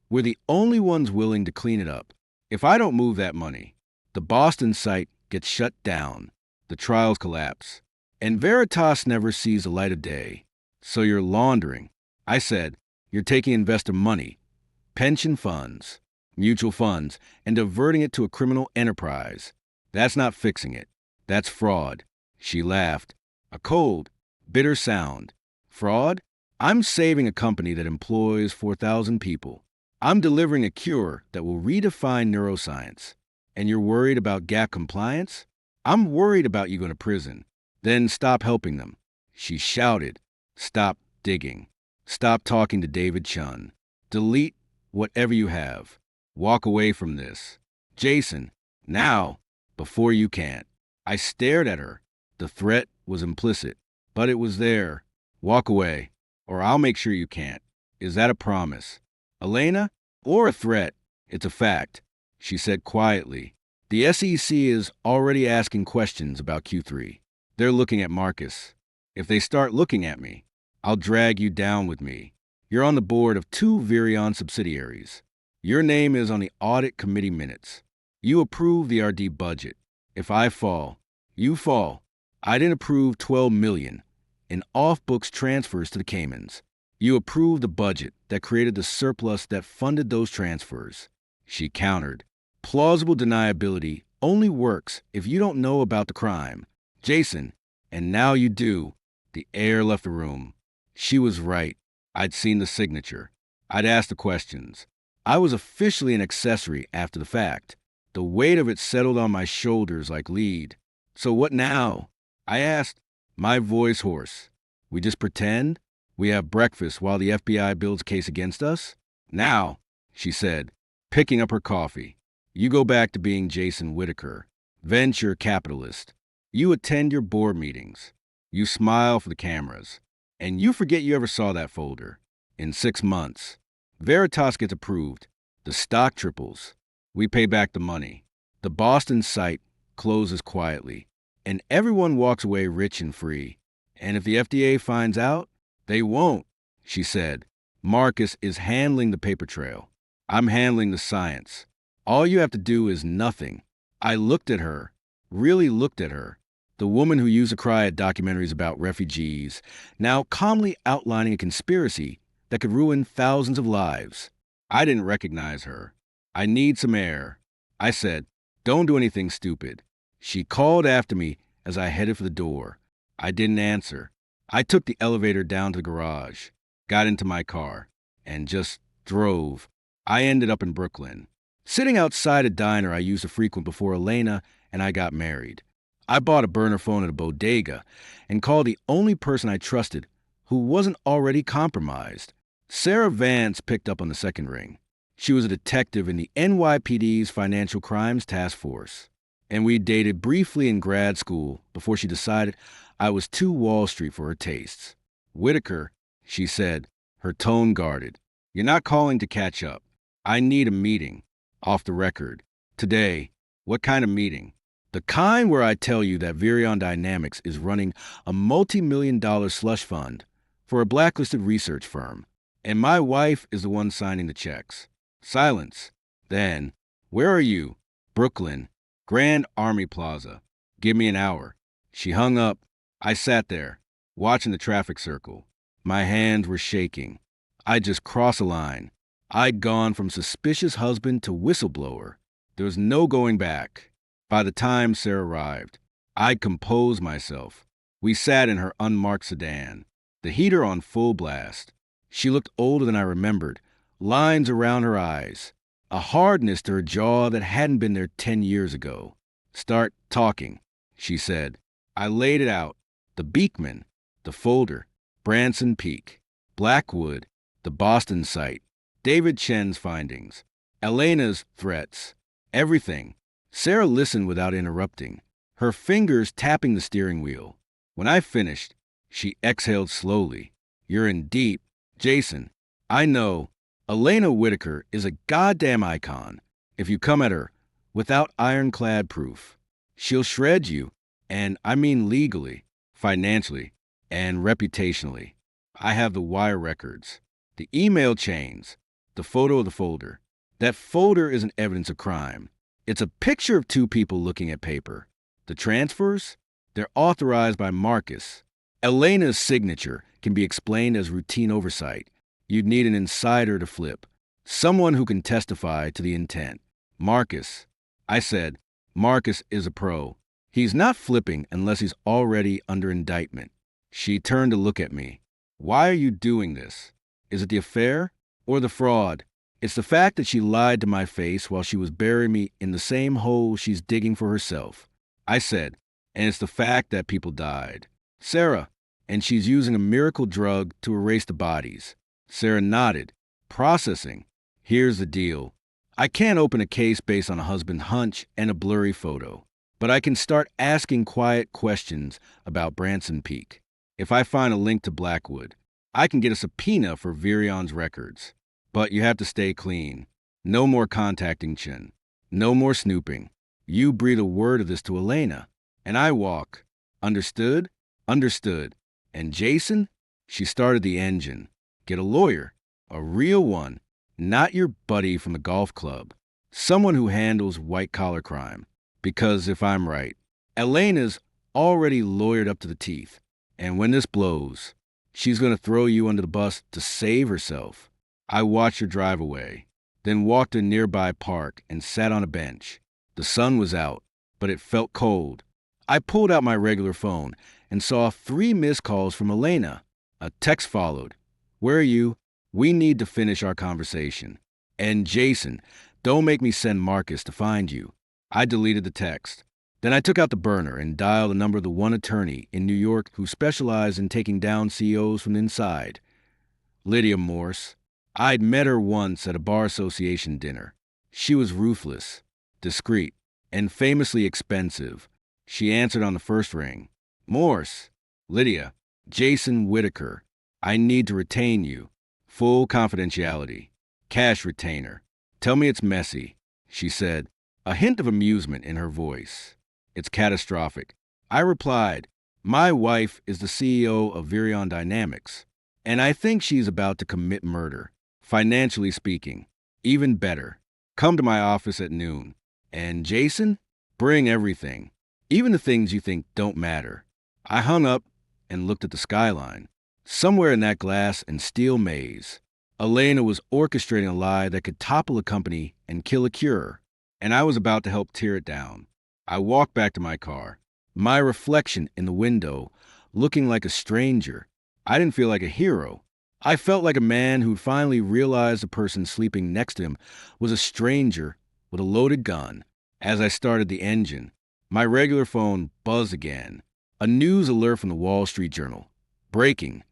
we're the only ones willing to clean it up. If I don't move that money, the Boston site gets shut down. The trials collapse, and Veritas never sees the light of day. So you're laundering. I said, you're taking investor money, pension funds, mutual funds, and diverting it to a criminal enterprise. That's not fixing it. That's fraud. She laughed. A cold, bitter sound. Fraud? I'm saving a company that employs 4,000 people. I'm delivering a cure that will redefine neuroscience. And you're worried about gap compliance? I'm worried about you going to prison. Then stop helping them. She shouted. Stop digging. Stop talking to David Chun. Delete whatever you have. Walk away from this. Jason, now, before you can't. I stared at her. The threat was implicit, but it was there. Walk away, or I'll make sure you can't. Is that a promise? Elena? Or a threat? It's a fact, she said quietly. The SEC is already asking questions about Q3. They're looking at Marcus. If they start looking at me, I'll drag you down with me. You're on the board of 2 Virion subsidiaries. Your name is on the audit committee minutes. You approve the RD budget. If I fall, you fall. I didn't approve $12 million in off-books transfers to the Caymans. You approved the budget that created the surplus that funded those transfers. She countered. Plausible deniability only works if you don't know about the crime. Jason, and now you do. The air left the room. She was right. I'd seen the signature. I'd asked the questions. I was officially an accessory after the fact. The weight of it settled on my shoulders like lead. So what now? I asked, my voice hoarse. We just pretend? We have breakfast while the FBI builds a case against us? Now, she said, picking up her coffee. You go back to being Jason Whitaker, venture capitalist. You attend your board meetings. You smile for the cameras. And you forget you ever saw that folder. In 6 months, Veritas gets approved. The stock triples. We pay back the money. The Boston site closes quietly. And everyone walks away rich and free. And if the FDA finds out, they won't, she said. Marcus is handling the paper trail. I'm handling the science. All you have to do is nothing. I looked at her, really looked at her, the woman who used to cry at documentaries about refugees, now calmly outlining a conspiracy that could ruin thousands of lives. I didn't recognize her. I need some air. I said, don't do anything stupid. She called after me as I headed for the door. I didn't answer. I took the elevator down to the garage, got into my car, and just drove. I ended up in Brooklyn. Sitting outside a diner I used to frequent before Elena and I got married. I bought a burner phone at a bodega and called the only person I trusted who wasn't already compromised. Sarah Vance picked up on the second ring. She was a detective in the NYPD's Financial Crimes Task Force. And we dated briefly in grad school before she decided I was too Wall Street for her tastes. Whitaker, she said, her tone guarded. You're not calling to catch up. I need a meeting. Off the record. Today. What kind of meeting? The kind where I tell you that Virion Dynamics is running a multi-million-dollar slush fund for a blacklisted research firm, and my wife is the one signing the checks. Silence. Then, where are you? Brooklyn, Grand Army Plaza. Give me an hour. She hung up. I sat there, watching the traffic circle. My hands were shaking. I'd just crossed a line. I'd gone from suspicious husband to whistleblower. There was no going back. By the time Sarah arrived, I'd composed myself. We sat in her unmarked sedan, the heater on full blast. She looked older than I remembered, lines around her eyes, a hardness to her jaw that hadn't been there 10 years ago. Start talking, she said. I laid it out. The Beekman, the folder, Branson Peak, Blackwood, the Boston site, David Chen's findings, Elena's threats, everything. Sarah listened without interrupting, her fingers tapping the steering wheel. When I finished, she exhaled slowly. You're in deep. Jason, I know. Elena Whitaker is a goddamn icon. If you come at her without ironclad proof, she'll shred you, and I mean legally, financially, and reputationally. I have the wire records, the email chains, the photo of the folder. That folder isn't evidence of crime. It's a picture of two people looking at paper. The transfers? They're authorized by Marcus. Elena's signature can be explained as routine oversight. You'd need an insider to flip, someone who can testify to the intent. Marcus. I said, Marcus is a pro. He's not flipping unless he's already under indictment. She turned to look at me. Why are you doing this? Is it the affair or the fraud? It's the fact that she lied to my face while she was burying me in the same hole she's digging for herself. I said, and it's the fact that people died. Sarah, and she's using a miracle drug to erase the bodies. Sarah nodded. Processing. Here's the deal. I can't open a case based on a husband hunch and a blurry photo, but I can start asking quiet questions about Branson Peak. If I find a link to Blackwood, I can get a subpoena for Virion's records. But you have to stay clean. No more contacting Chen. No more snooping. You breathe a word of this to Elena, and I walk. Understood? Understood. And Jason? She started the engine. Get a lawyer. A real one. Not your buddy from the golf club. Someone who handles white-collar crime. Because if I'm right, Elena's already lawyered up to the teeth. And when this blows, she's going to throw you under the bus to save herself. I watched her drive away, then walked to a nearby park and sat on a bench. The sun was out, but it felt cold. I pulled out my regular phone and saw 3 missed calls from Elena. A text followed. Where are you? We need to finish our conversation. And Jason, don't make me send Marcus to find you. I deleted the text. Then I took out the burner and dialed the number of the one attorney in New York who specialized in taking down CEOs from the inside. Lydia Morse. I'd met her once at a bar association dinner. She was ruthless, discreet, and famously expensive. She answered on the first ring. Morse. Lydia. Jason Whitaker. I need to retain you. Full confidentiality. Cash retainer. Tell me it's messy, she said, a hint of amusement in her voice. It's catastrophic. I replied, my wife is the CEO of Virion Dynamics, and I think she's about to commit murder. Financially speaking, even better. Come to my office at noon. And Jason, bring everything, even the things you think don't matter. I hung up and looked at the skyline. Somewhere in that glass and steel maze, Elena was orchestrating a lie that could topple a company and kill a cure, and I was about to help tear it down. I walked back to my car, my reflection in the window, looking like a stranger. I didn't feel like a hero. I felt like a man who'd finally realized the person sleeping next to him was a stranger with a loaded gun. As I started the engine, my regular phone buzzed again. A news alert from the Wall Street Journal. Breaking.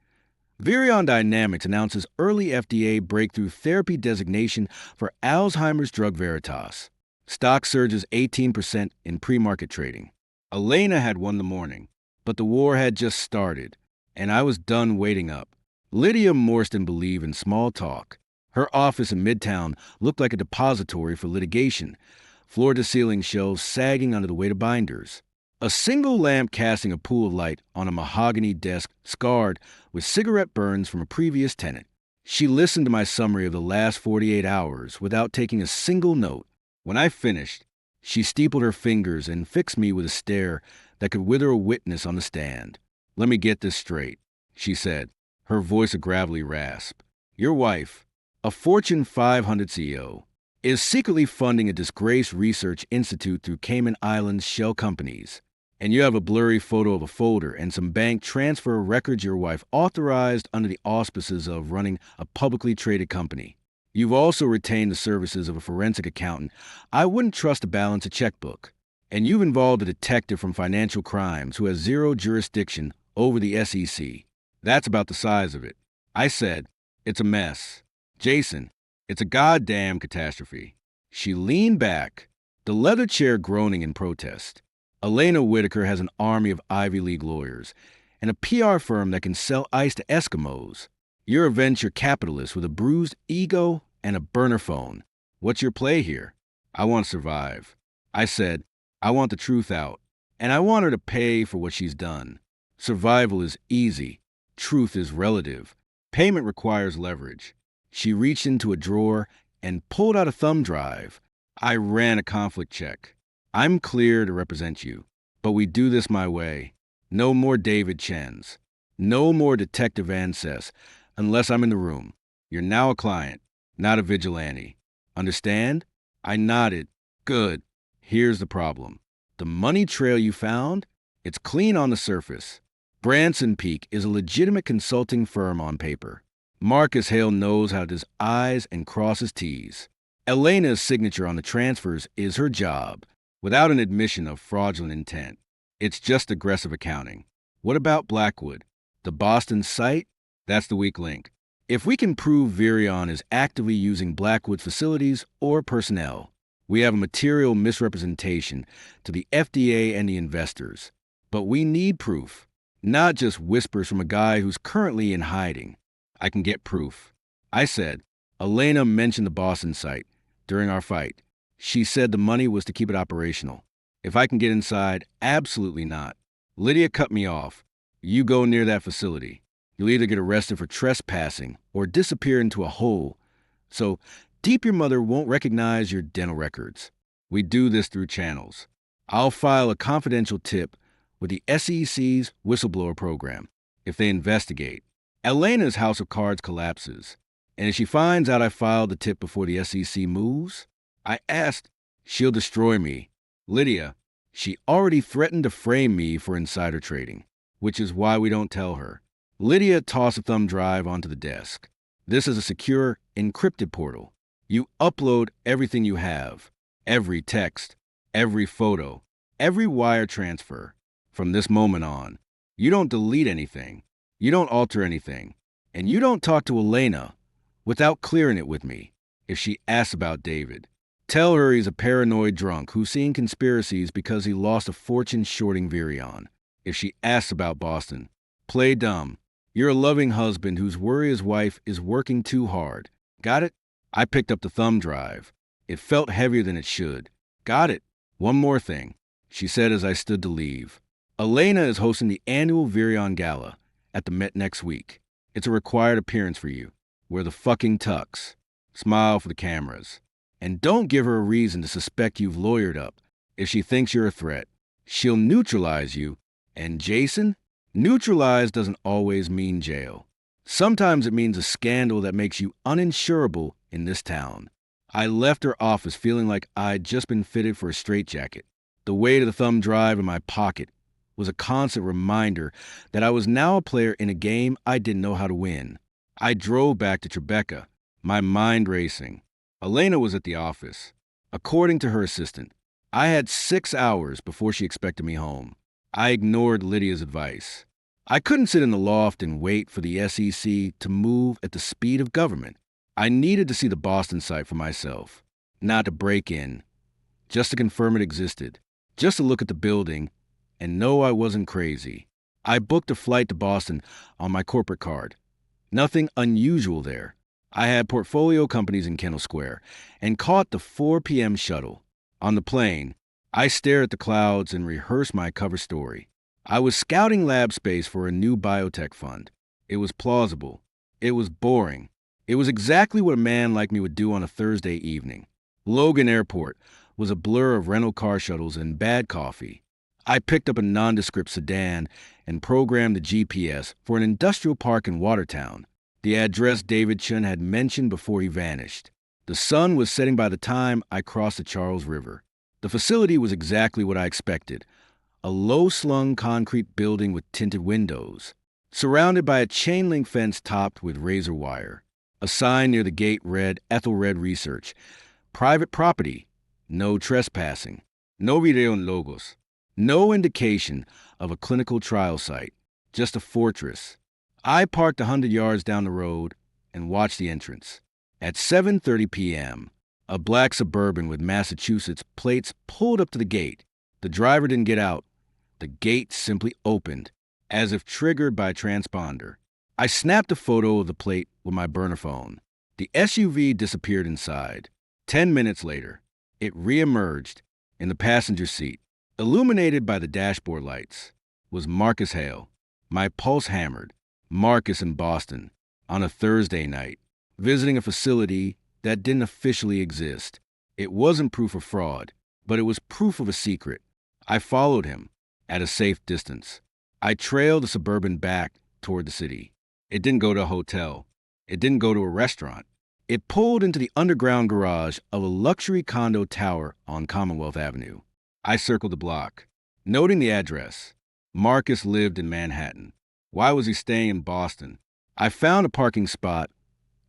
Virion Dynamics announces early FDA breakthrough therapy designation for Alzheimer's drug Veritas. Stock surges 18% in pre-market trading. Elena had won the morning, but the war had just started, and I was done waiting up. Lydia Morse didn't believe in small talk. Her office in Midtown looked like a depository for litigation, floor-to-ceiling shelves sagging under the weight of binders. A single lamp casting a pool of light on a mahogany desk scarred with cigarette burns from a previous tenant. She listened to my summary of the last 48 hours without taking a single note. When I finished, she steepled her fingers and fixed me with a stare that could wither a witness on the stand. "Let me get this straight," she said, her voice a gravelly rasp. "Your wife, a Fortune 500 CEO, is secretly funding a disgraced research institute through Cayman Islands shell companies. And you have a blurry photo of a folder and some bank transfer records your wife authorized under the auspices of running a publicly traded company. You've also retained the services of a forensic accountant I wouldn't trust to balance a checkbook. And you've involved a detective from financial crimes who has zero jurisdiction over the SEC. That's about the size of it." I said, "It's a mess. Jason, it's a goddamn catastrophe." She leaned back, the leather chair groaning in protest. "Elena Whitaker has an army of Ivy League lawyers and a PR firm that can sell ice to Eskimos. You're a venture capitalist with a bruised ego and a burner phone. What's your play here?" "I want to survive." I said, "I want the truth out, and I want her to pay for what she's done. Survival is easy. Truth is relative. Payment requires leverage." She reached into a drawer and pulled out a thumb drive. I ran a conflict check. "I'm clear to represent you, but we do this my way. No more David Chens. No more Detective Ancest, unless I'm in the room. You're now a client, not a vigilante. Understand?" I nodded. "Good. Here's the problem. The money trail you found, it's clean on the surface. Branson Peak is a legitimate consulting firm on paper. Marcus Hale knows how to dot I's and cross his T's. Elena's signature on the transfers is her job, without an admission of fraudulent intent. It's just aggressive accounting. What about Blackwood? The Boston site? That's the weak link. If we can prove Virion is actively using Blackwood facilities or personnel, we have a material misrepresentation to the FDA and the investors. But we need proof, not just whispers from a guy who's currently in hiding. I can get proof." I said, "Elena mentioned the Boston site during our fight. She said the money was to keep it operational. If I can get inside, absolutely not." Lydia cut me off. "You go near that facility. You'll either get arrested for trespassing or disappear into a hole. So deep your mother won't recognize your dental records. We do this through channels. I'll file a confidential tip with the SEC's whistleblower program if they investigate. Elena's house of cards collapses. And if she finds out I filed the tip before the SEC moves," I asked, "she'll destroy me. Lydia, she already threatened to frame me for insider trading, which is why we don't tell her." Lydia tossed a thumb drive onto the desk. "This is a secure, encrypted portal. You upload everything you have, every text, every photo, every wire transfer. From this moment on, you don't delete anything, you don't alter anything, and you don't talk to Elena without clearing it with me. If she asks about David, tell her he's a paranoid drunk who's seeing conspiracies because he lost a fortune shorting Virion. If she asks about Boston, play dumb. You're a loving husband whose worry his wife is working too hard. Got it?" I picked up the thumb drive. It felt heavier than it should. "Got it. One more thing," she said as I stood to leave. "Elena is hosting the annual Virion Gala at the Met next week. It's a required appearance for you. Wear the fucking tux. Smile for the cameras. And don't give her a reason to suspect you've lawyered up. If she thinks you're a threat, she'll neutralize you. And Jason, neutralize doesn't always mean jail. Sometimes it means a scandal that makes you uninsurable in this town." I left her office feeling like I'd just been fitted for a straitjacket. The weight of the thumb drive in my pocket was a constant reminder that I was now a player in a game I didn't know how to win. I drove back to Tribeca, my mind racing. Elena was at the office. According to her assistant, I had 6 hours before she expected me home. I ignored Lydia's advice. I couldn't sit in the loft and wait for the SEC to move at the speed of government. I needed to see the Boston site for myself, not to break in, just to confirm it existed, just to look at the building and know I wasn't crazy. I booked a flight to Boston on my corporate card. Nothing unusual there. I had portfolio companies in Kendall Square and caught the 4 p.m. shuttle. On the plane, I stare at the clouds and rehearse my cover story. I was scouting lab space for a new biotech fund. It was plausible. It was boring. It was exactly what a man like me would do on a Thursday evening. Logan Airport was a blur of rental car shuttles and bad coffee. I picked up a nondescript sedan and programmed the GPS for an industrial park in Watertown, the address David Chun had mentioned before he vanished. The sun was setting by the time I crossed the Charles River. The facility was exactly what I expected, a low-slung concrete building with tinted windows, surrounded by a chain-link fence topped with razor wire. A sign near the gate read Ethelred Research, private property, no trespassing, no video and logos, no indication of a clinical trial site, just a fortress. I parked 100 yards down the road and watched the entrance. At 7:30 p.m., a black Suburban with Massachusetts plates pulled up to the gate. The driver didn't get out. The gate simply opened, as if triggered by a transponder. I snapped a photo of the plate with my burner phone. The SUV disappeared inside. 10 minutes later, it reemerged in the passenger seat. Illuminated by the dashboard lights was Marcus Hale. My pulse hammered. Marcus in Boston on a Thursday night, visiting a facility that didn't officially exist. It wasn't proof of fraud, but it was proof of a secret. I followed him at a safe distance. I trailed the Suburban back toward the city. It didn't go to a hotel. It didn't go to a restaurant. It pulled into the underground garage of a luxury condo tower on Commonwealth Avenue. I circled the block, noting the address. Marcus lived in Manhattan. Why was he staying in Boston? I found a parking spot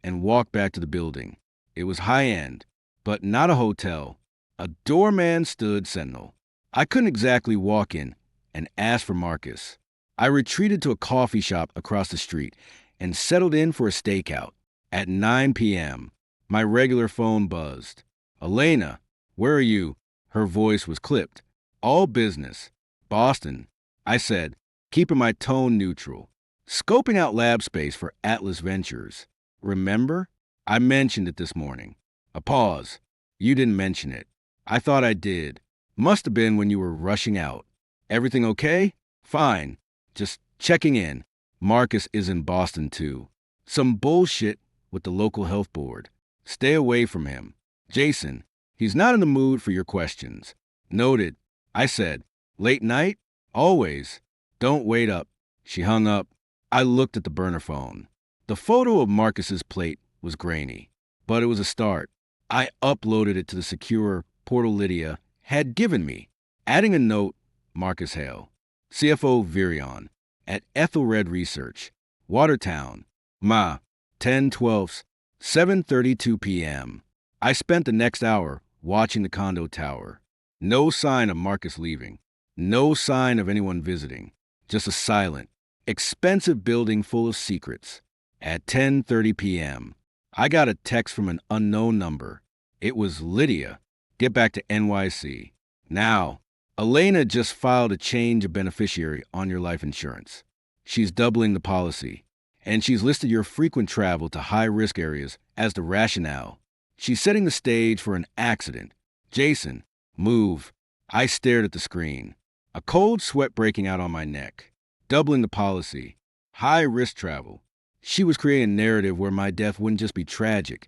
and walked back to the building. It was high-end, but not a hotel. A doorman stood sentinel. I couldn't exactly walk in and ask for Marcus. I retreated to a coffee shop across the street and settled in for a stakeout. At 9 p.m., my regular phone buzzed. "Elena, where are you?" Her voice was clipped. "All business. Boston," I said, keeping my tone neutral. "Scoping out lab space for Atlas Ventures. Remember? I mentioned it this morning." A pause. "You didn't mention it." "I thought I did. Must have been when you were rushing out." "Everything okay?" "Fine. Just checking in. Marcus is in Boston, too. Some bullshit with the local health board. Stay away from him. Jason, he's not in the mood for your questions." "Noted," I said. "Late night?" "Always. Don't wait up." She hung up. I looked at the burner phone. The photo of Marcus's plate was grainy, but it was a start. I uploaded it to the secure portal Lydia had given me, adding a note: Marcus Hale, CFO Virion, at Ethelred Research, Watertown, Ma, 10/12, 7:32 p.m. I spent the next hour watching the condo tower. No sign of Marcus leaving. No sign of anyone visiting. Just a silent, expensive building full of secrets. At 10:30 p.m., I got a text from an unknown number. It was Lydia. "Get back to NYC. Now, Elena just filed a change of beneficiary on your life insurance. She's doubling the policy, and she's listed your frequent travel to high-risk areas as the rationale. She's setting the stage for an accident. Jason, move." I stared at the screen, a cold sweat breaking out on my neck. Doubling the policy. High-risk travel. She was creating a narrative where my death wouldn't just be tragic.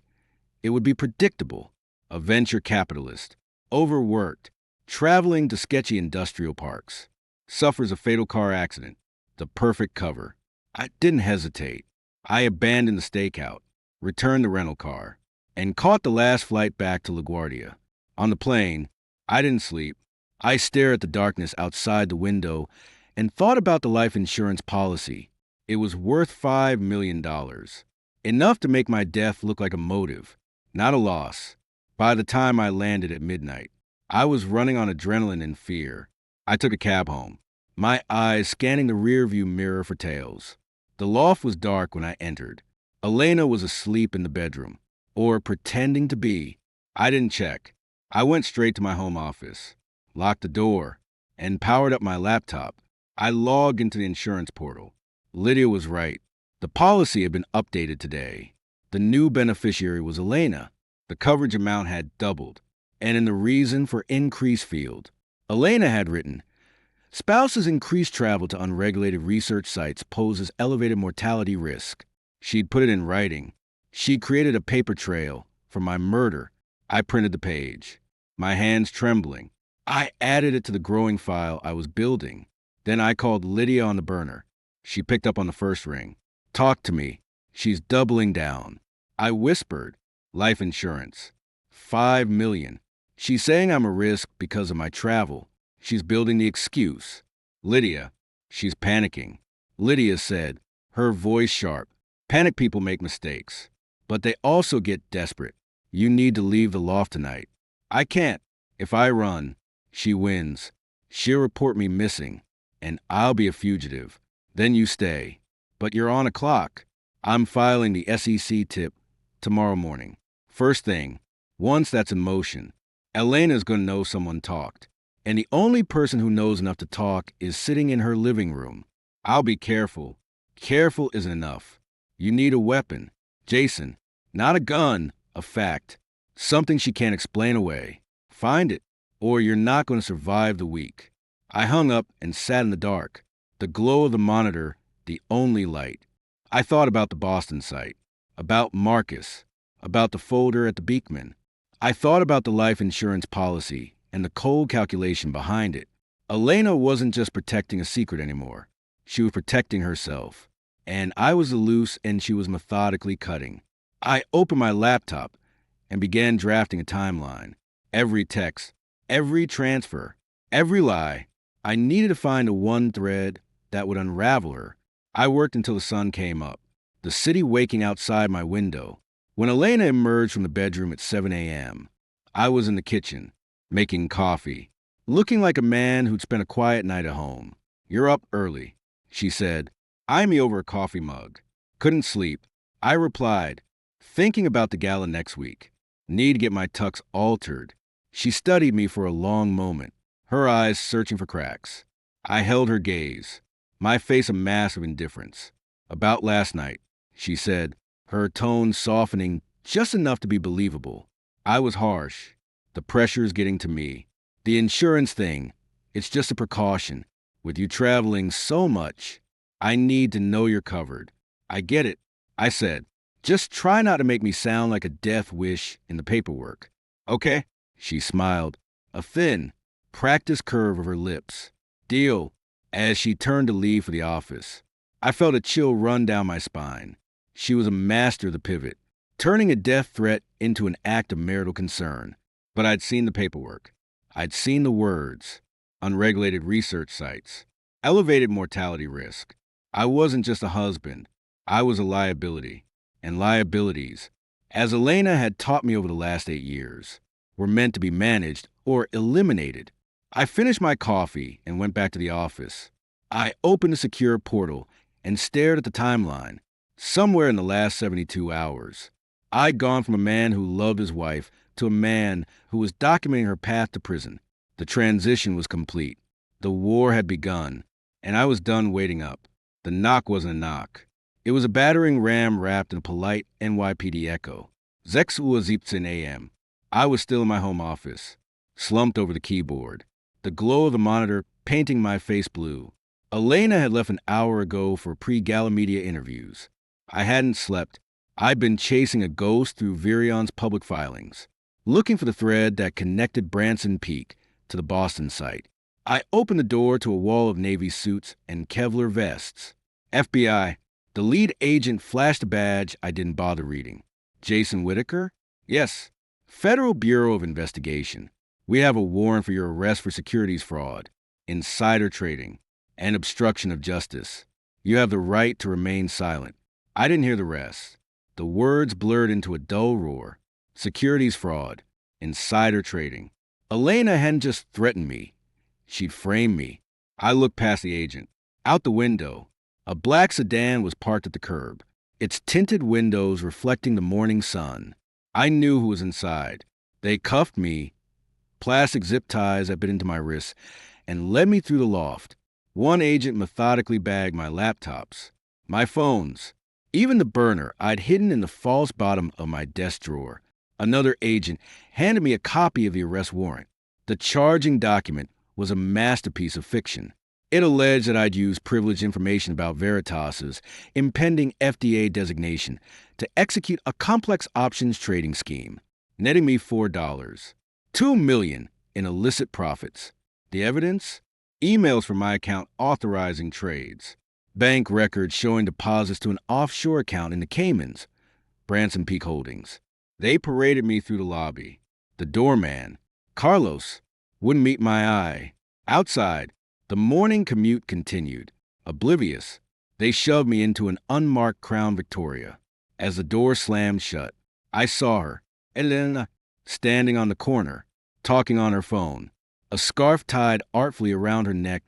It would be predictable. A venture capitalist, overworked, traveling to sketchy industrial parks, suffers a fatal car accident. The perfect cover. I didn't hesitate. I abandoned the stakeout, returned the rental car, and caught the last flight back to LaGuardia. On the plane, I didn't sleep. I stared at the darkness outside the window and thought about the life insurance policy. It was worth $5 million. Enough to make my death look like a motive, not a loss. By the time I landed at midnight, I was running on adrenaline and fear. I took a cab home, my eyes scanning the rearview mirror for tails. The loft was dark when I entered. Elena was asleep in the bedroom, or pretending to be. I didn't check. I went straight to my home office, locked the door, and powered up my laptop. I logged into the insurance portal. Lydia was right. The policy had been updated today. The new beneficiary was Elena. The coverage amount had doubled. And in the reason for increase field, Elena had written, spouses' increased travel to unregulated research sites poses elevated mortality risk. She'd put it in writing. She created a paper trail for my murder. I printed the page, my hands trembling. I added it to the growing file I was building. Then I called Lydia on the burner. She picked up on the first ring. Talk to me. She's doubling down. I whispered, life insurance. 5 million. She's saying I'm a risk because of my travel. She's building the excuse. Lydia. She's panicking. Lydia said, her voice sharp. Panic people make mistakes, but they also get desperate. You need to leave the loft tonight. I can't. If I run, she wins. She'll report me missing, and I'll be a fugitive. Then you stay. But you're on a clock. I'm filing the SEC tip tomorrow morning. First thing, once that's in motion, Elena's going to know someone talked. And the only person who knows enough to talk is sitting in her living room. I'll be careful. Careful isn't enough. You need a weapon. Jason, not a gun, a fact. Something she can't explain away. Find it, or you're not going to survive the week. I hung up and sat in the dark. The glow of the monitor, the only light. I thought about the Boston site, about Marcus, about the folder at the Beekman. I thought about the life insurance policy and the cold calculation behind it. Elena wasn't just protecting a secret anymore. She was protecting herself. And I was the loose and she was methodically cutting. I opened my laptop and began drafting a timeline. Every text, every transfer, every lie. I needed to find a one thread that would unravel her. I worked until the sun came up, the city waking outside my window. When Elena emerged from the bedroom at 7 a.m., I was in the kitchen, making coffee, looking like a man who'd spent a quiet night at home. You're up early, she said, eyeing me over a coffee mug. Couldn't sleep. I replied, thinking about the gala next week. Need to get my tux altered. She studied me for a long moment, her eyes searching for cracks. I held her gaze, my face a mask of indifference. About last night, she said, her tone softening just enough to be believable. I was harsh. The pressure's getting to me. The insurance thing, it's just a precaution. With you traveling so much, I need to know you're covered. I get it, I said. Just try not to make me sound like a death wish in the paperwork. Okay? She smiled, a thin, practiced curve of her lips. Deal. As she turned to leave for the office, I felt a chill run down my spine. She was a master of the pivot, turning a death threat into an act of marital concern. But I'd seen the paperwork. I'd seen the words. Unregulated research sites. Elevated mortality risk. I wasn't just a husband. I was a liability. And liabilities, as Elena had taught me over the last 8 years, were meant to be managed or eliminated. I finished my coffee and went back to the office. I opened a secure portal and stared at the timeline. Somewhere in the last 72 hours, I'd gone from a man who loved his wife to a man who was documenting her path to prison. The transition was complete. The war had begun, and I was done waiting up. The knock wasn't a knock. It was a battering ram wrapped in a polite NYPD echo. 6:17 a.m. I was still in my home office, slumped over the keyboard, the glow of the monitor painting my face blue. Elena had left an hour ago for pre-gala media interviews. I hadn't slept. I'd been chasing a ghost through Virion's public filings, looking for the thread that connected Branson Peak to the Boston site. I opened the door to a wall of Navy suits and Kevlar vests. FBI. The lead agent flashed a badge I didn't bother reading. Jason Whitaker? Yes. Federal Bureau of Investigation. We have a warrant for your arrest for securities fraud, insider trading, and obstruction of justice. You have the right to remain silent. I didn't hear the rest. The words blurred into a dull roar. Securities fraud, insider trading. Elena hadn't just threatened me. She'd framed me. I looked past the agent. Out the window. A black sedan was parked at the curb, its tinted windows reflecting the morning sun. I knew who was inside. They cuffed me, plastic zip ties had bit into my wrists, and led me through the loft. One agent methodically bagged my laptops, my phones, even the burner I'd hidden in the false bottom of my desk drawer. Another agent handed me a copy of the arrest warrant. The charging document was a masterpiece of fiction. It alleged that I'd used privileged information about Veritas's impending FDA designation to execute a complex options trading scheme, netting me $4, $2 million in illicit profits. The evidence? Emails from my account authorizing trades, bank records showing deposits to an offshore account in the Caymans, Branson Peak Holdings. They paraded me through the lobby. The doorman, Carlos, wouldn't meet my eye. Outside, the morning commute continued. Oblivious, they shoved me into an unmarked Crown Victoria. As the door slammed shut, I saw her, Elena, standing on the corner, talking on her phone, a scarf tied artfully around her neck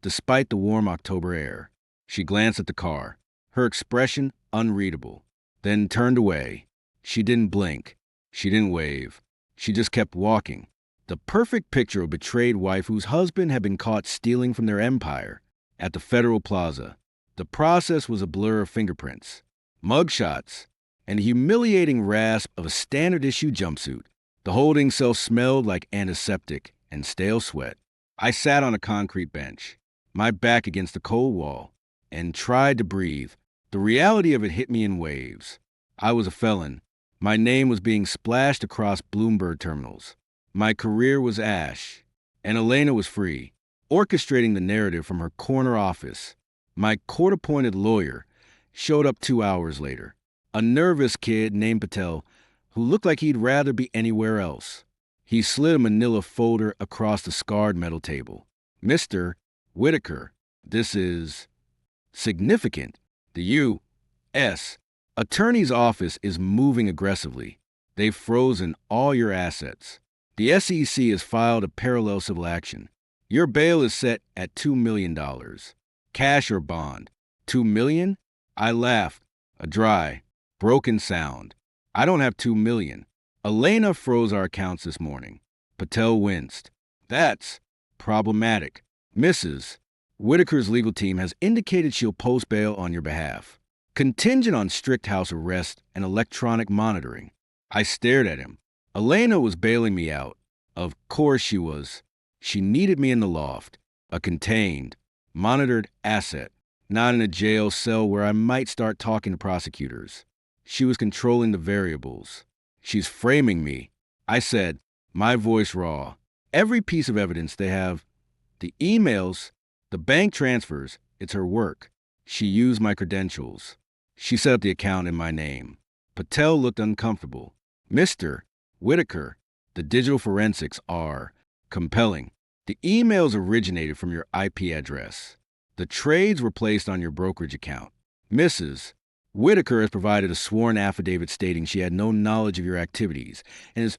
despite the warm October air. She glanced at the car, her expression unreadable, then turned away. She didn't blink. She didn't wave. She just kept walking. The perfect picture of a betrayed wife whose husband had been caught stealing from their empire. At the Federal Plaza, the process was a blur of fingerprints, mugshots, and the humiliating rasp of a standard-issue jumpsuit. The holding cell smelled like antiseptic and stale sweat. I sat on a concrete bench, my back against the cold wall, and tried to breathe. The reality of it hit me in waves. I was a felon. My name was being splashed across Bloomberg terminals. My career was ash, and Elena was free, orchestrating the narrative from her corner office. My court-appointed lawyer showed up 2 hours later, a nervous kid named Patel who looked like he'd rather be anywhere else. He slid a manila folder across the scarred metal table. Mr. Whitaker, this is significant. The U.S. Attorney's office is moving aggressively. They've frozen all your assets. The SEC has filed a parallel civil action. Your bail is set at $2 million. Cash or bond. $2 million? I laughed. A dry, broken sound. I don't have $2 million. Elena froze our accounts this morning. Patel winced. That's problematic. Mrs. Whitaker's legal team has indicated she'll post bail on your behalf, contingent on strict house arrest and electronic monitoring. I stared at him. Elena was bailing me out. Of course she was. She needed me in the loft, a contained, monitored asset, not in a jail cell where I might start talking to prosecutors. She was controlling the variables. She's framing me. I said, my voice raw. Every piece of evidence they have, the emails, the bank transfers, it's her work. She used my credentials. She set up the account in my name. Patel looked uncomfortable. Mr. Whitaker, the digital forensics are compelling. The emails originated from your IP address. The trades were placed on your brokerage account. Mrs. Whitaker has provided a sworn affidavit stating she had no knowledge of your activities and is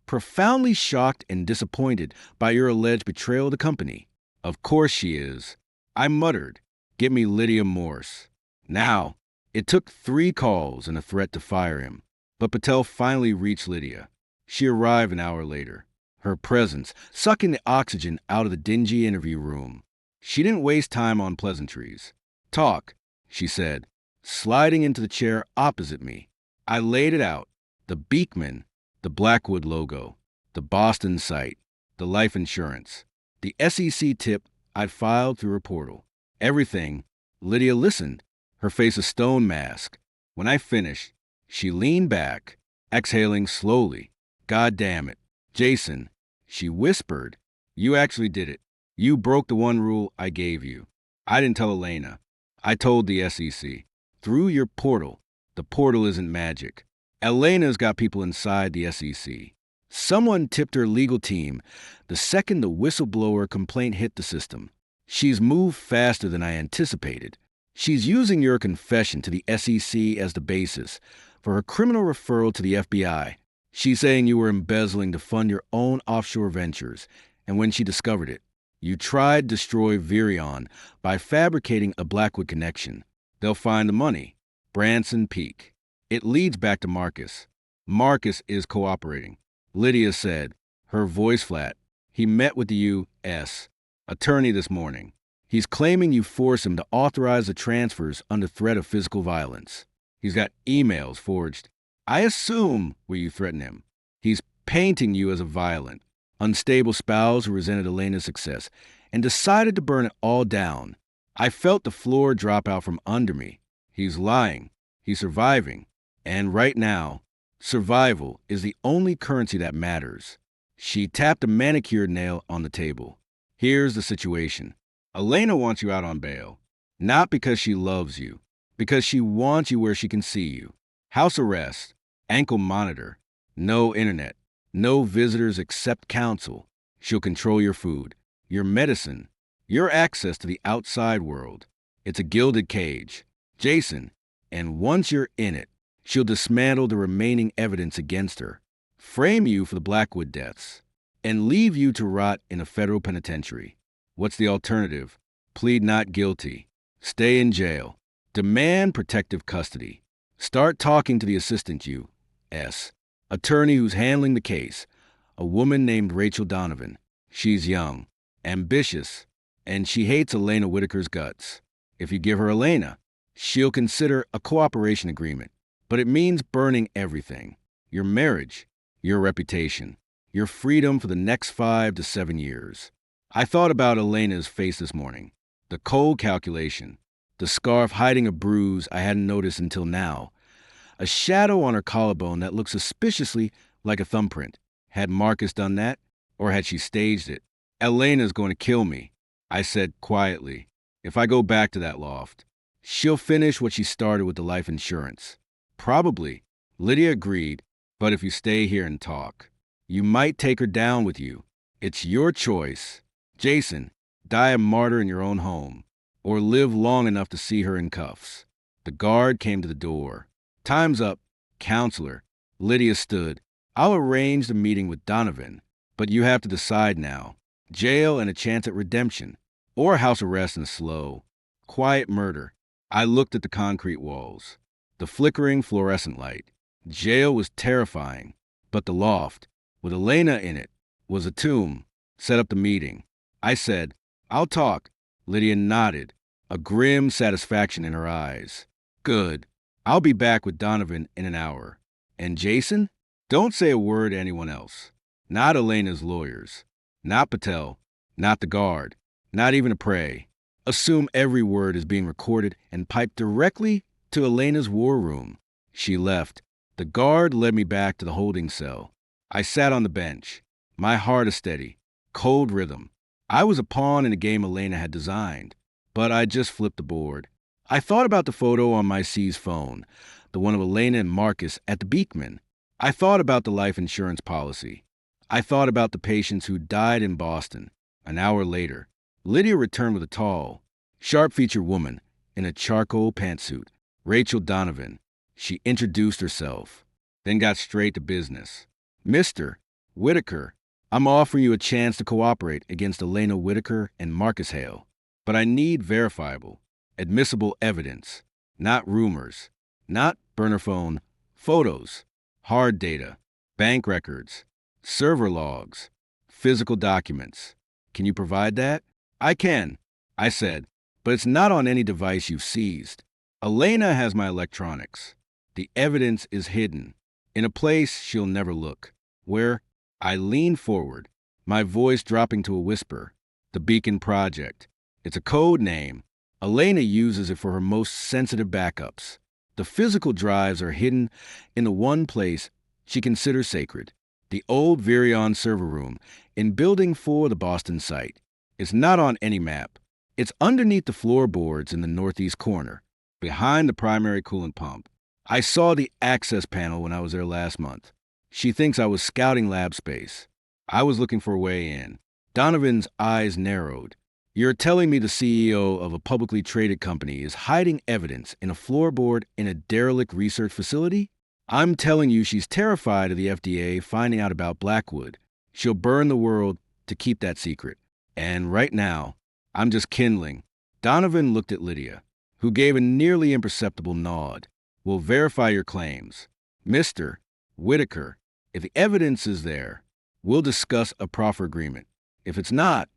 profoundly shocked and disappointed by your alleged betrayal of the company. Of course she is. I muttered, get me Lydia Morse. Now, it took 3 calls and a threat to fire him, but Patel finally reached Lydia. She arrived an hour later, her presence sucking the oxygen out of the dingy interview room. She didn't waste time on pleasantries. Talk, she said, sliding into the chair opposite me. I laid it out. The Beekman, the Blackwood logo, the Boston site, the life insurance, the SEC tip I'd filed through her portal. Everything. Lydia listened, her face a stone mask. When I finished, she leaned back, exhaling slowly. God damn it. Jason, she whispered, you actually did it. You broke the one rule I gave you. I didn't tell Elena. I told the SEC. Through your portal. The portal isn't magic. Elena's got people inside the SEC. Someone tipped her legal team the second the whistleblower complaint hit the system. She's moved faster than I anticipated. She's using your confession to the SEC as the basis for her criminal referral to the FBI. She's saying you were embezzling to fund your own offshore ventures, and when she discovered it, you tried to destroy Virion by fabricating a Blackwood connection. They'll find the money. Branson Peak. It leads back to Marcus. Marcus is cooperating. Lydia said, her voice flat. He met with the U.S. attorney this morning. He's claiming you forced him to authorize the transfers under threat of physical violence. He's got emails forged. I assume where you threaten him. He's painting you as a violent, unstable spouse who resented Elena's success and decided to burn it all down. I felt the floor drop out from under me. He's lying. He's surviving. And right now, survival is the only currency that matters. She tapped a manicured nail on the table. Here's the situation. Elena wants you out on bail. Not because she loves you, because she wants you where she can see you. House arrest, ankle monitor, no internet, no visitors except counsel. She'll control your food, your medicine, your access to the outside world. It's a gilded cage, Jason, and once you're in it, she'll dismantle the remaining evidence against her, frame you for the Blackwood deaths, and leave you to rot in a federal penitentiary. What's the alternative? Plead not guilty. Stay in jail. Demand protective custody. Start talking to the assistant U.S. attorney who's handling the case, a woman named Rachel Donovan. She's young, ambitious, and she hates Elena Whitaker's guts. If you give her Elena, she'll consider a cooperation agreement, but it means burning everything. Your marriage, your reputation, your freedom for the next 5 to 7 years. I thought about Elena's face this morning. The cold calculation, the scarf hiding a bruise I hadn't noticed until now, a shadow on her collarbone that looked suspiciously like a thumbprint. Had Marcus done that, or had she staged it? Elena's going to kill me, I said quietly. If I go back to that loft, she'll finish what she started with the life insurance. Probably, Lydia agreed, but if you stay here and talk, you might take her down with you. It's your choice. Jason, die a martyr in your own home, or live long enough to see her in cuffs. The guard came to the door. Time's up, counselor. Lydia stood. I'll arrange the meeting with Donovan, but you have to decide now. Jail and a chance at redemption, or house arrest and slow, quiet murder. I looked at the concrete walls, the flickering fluorescent light. Jail was terrifying, but the loft, with Elena in it, was a tomb. Set up the meeting. I said, I'll talk. Lydia nodded, a grim satisfaction in her eyes. Good. I'll be back with Donovan in an hour. And Jason? Don't say a word to anyone else. Not Elena's lawyers. Not Patel. Not the guard. Not even a prey. Assume every word is being recorded and piped directly to Elena's war room. She left. The guard led me back to the holding cell. I sat on the bench, my heart a steady, cold rhythm. I was a pawn in a game Elena had designed, but I just flipped the board. I thought about the photo on my C's phone, the one of Elena and Marcus at the Beekman. I thought about the life insurance policy. I thought about the patients who died in Boston. An hour later, Lydia returned with a tall, sharp-featured woman in a charcoal pantsuit, Rachel Donovan. She introduced herself, then got straight to business. Mr. Whitaker, I'm offering you a chance to cooperate against Elena Whitaker and Marcus Hale, but I need verifiable, admissible evidence, not rumors, not burner phone, photos, hard data, bank records, server logs, physical documents. Can you provide that? I can, I said, but it's not on any device you've seized. Elena has my electronics. The evidence is hidden, in a place she'll never look, where I leaned forward, my voice dropping to a whisper. The Beacon Project. It's a code name. Elena uses it for her most sensitive backups. The physical drives are hidden in the one place she considers sacred, the old Virion server room in Building 4, the Boston site. It's not on any map. It's underneath the floorboards in the northeast corner, behind the primary coolant pump. I saw the access panel when I was there last month. She thinks I was scouting lab space. I was looking for a way in. Donovan's eyes narrowed. You're telling me the CEO of a publicly traded company is hiding evidence in a floorboard in a derelict research facility? I'm telling you she's terrified of the FDA finding out about Blackwood. She'll burn the world to keep that secret. And right now, I'm just kindling. Donovan looked at Lydia, who gave a nearly imperceptible nod. We'll verify your claims. Mr. Whitaker, if the evidence is there, we'll discuss a proffer agreement. If it's not,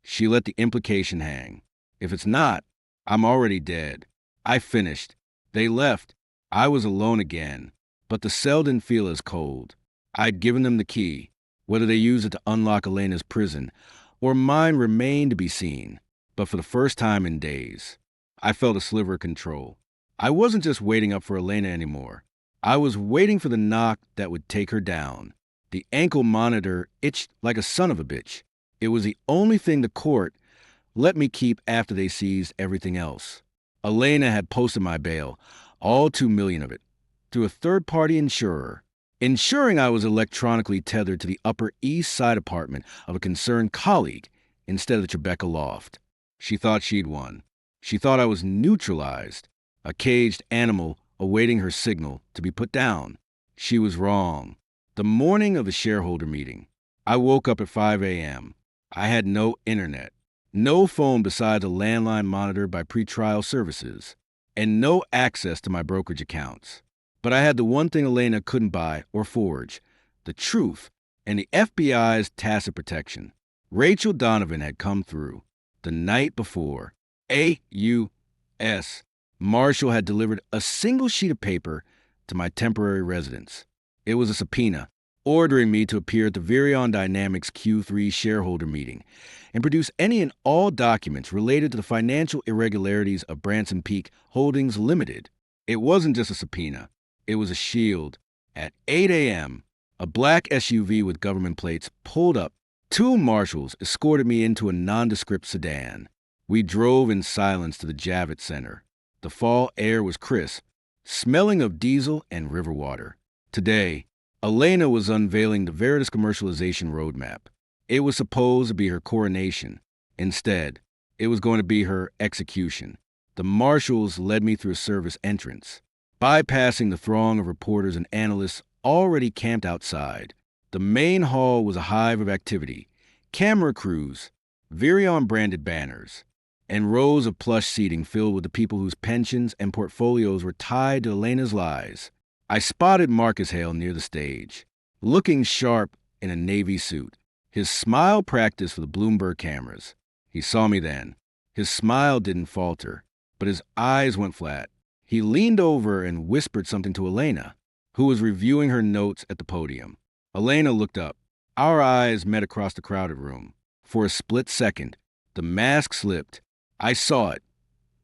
she let the implication hang. If it's not, I'm already dead. I finished. They left. I was alone again, but the cell didn't feel as cold. I'd given them the key. Whether they used it to unlock Elena's prison or mine remained to be seen. But for the first time in days, I felt a sliver of control. I wasn't just waiting up for Elena anymore. I was waiting for the knock that would take her down. The ankle monitor itched like a son of a bitch. It was the only thing the court let me keep after they seized everything else. Elena had posted my bail, all 2 million of it, through a third-party insurer, ensuring I was electronically tethered to the Upper East Side apartment of a concerned colleague instead of the Tribeca loft. She thought she'd won. She thought I was neutralized, a caged animal awaiting her signal to be put down. She was wrong. The morning of the shareholder meeting, I woke up at 5 a.m. I had no internet, no phone besides a landline monitored by pretrial services, and no access to my brokerage accounts. But I had the one thing Elena couldn't buy or forge, the truth and the FBI's tacit protection. Rachel Donovan had come through. The night before, AUS, Marshall had delivered a single sheet of paper to my temporary residence. It was a subpoena, ordering me to appear at the Virion Dynamics Q3 shareholder meeting and produce any and all documents related to the financial irregularities of Branson Peak Holdings Limited. It wasn't just a subpoena. It was a shield. At 8 a.m., a black SUV with government plates pulled up. 2 marshals escorted me into a nondescript sedan. We drove in silence to the Javits Center. The fall air was crisp, smelling of diesel and river water. Today, Elena was unveiling the Veritas commercialization roadmap. It was supposed to be her coronation. Instead, it was going to be her execution. The marshals led me through a service entrance, bypassing the throng of reporters and analysts already camped outside. The main hall was a hive of activity, camera crews, Virion-branded banners, and rows of plush seating filled with the people whose pensions and portfolios were tied to Elena's lies. I spotted Marcus Hale near the stage, looking sharp in a navy suit, his smile practiced for the Bloomberg cameras. He saw me then. His smile didn't falter, but his eyes went flat. He leaned over and whispered something to Elena, who was reviewing her notes at the podium. Elena looked up. Our eyes met across the crowded room. For a split second, the mask slipped. I saw it.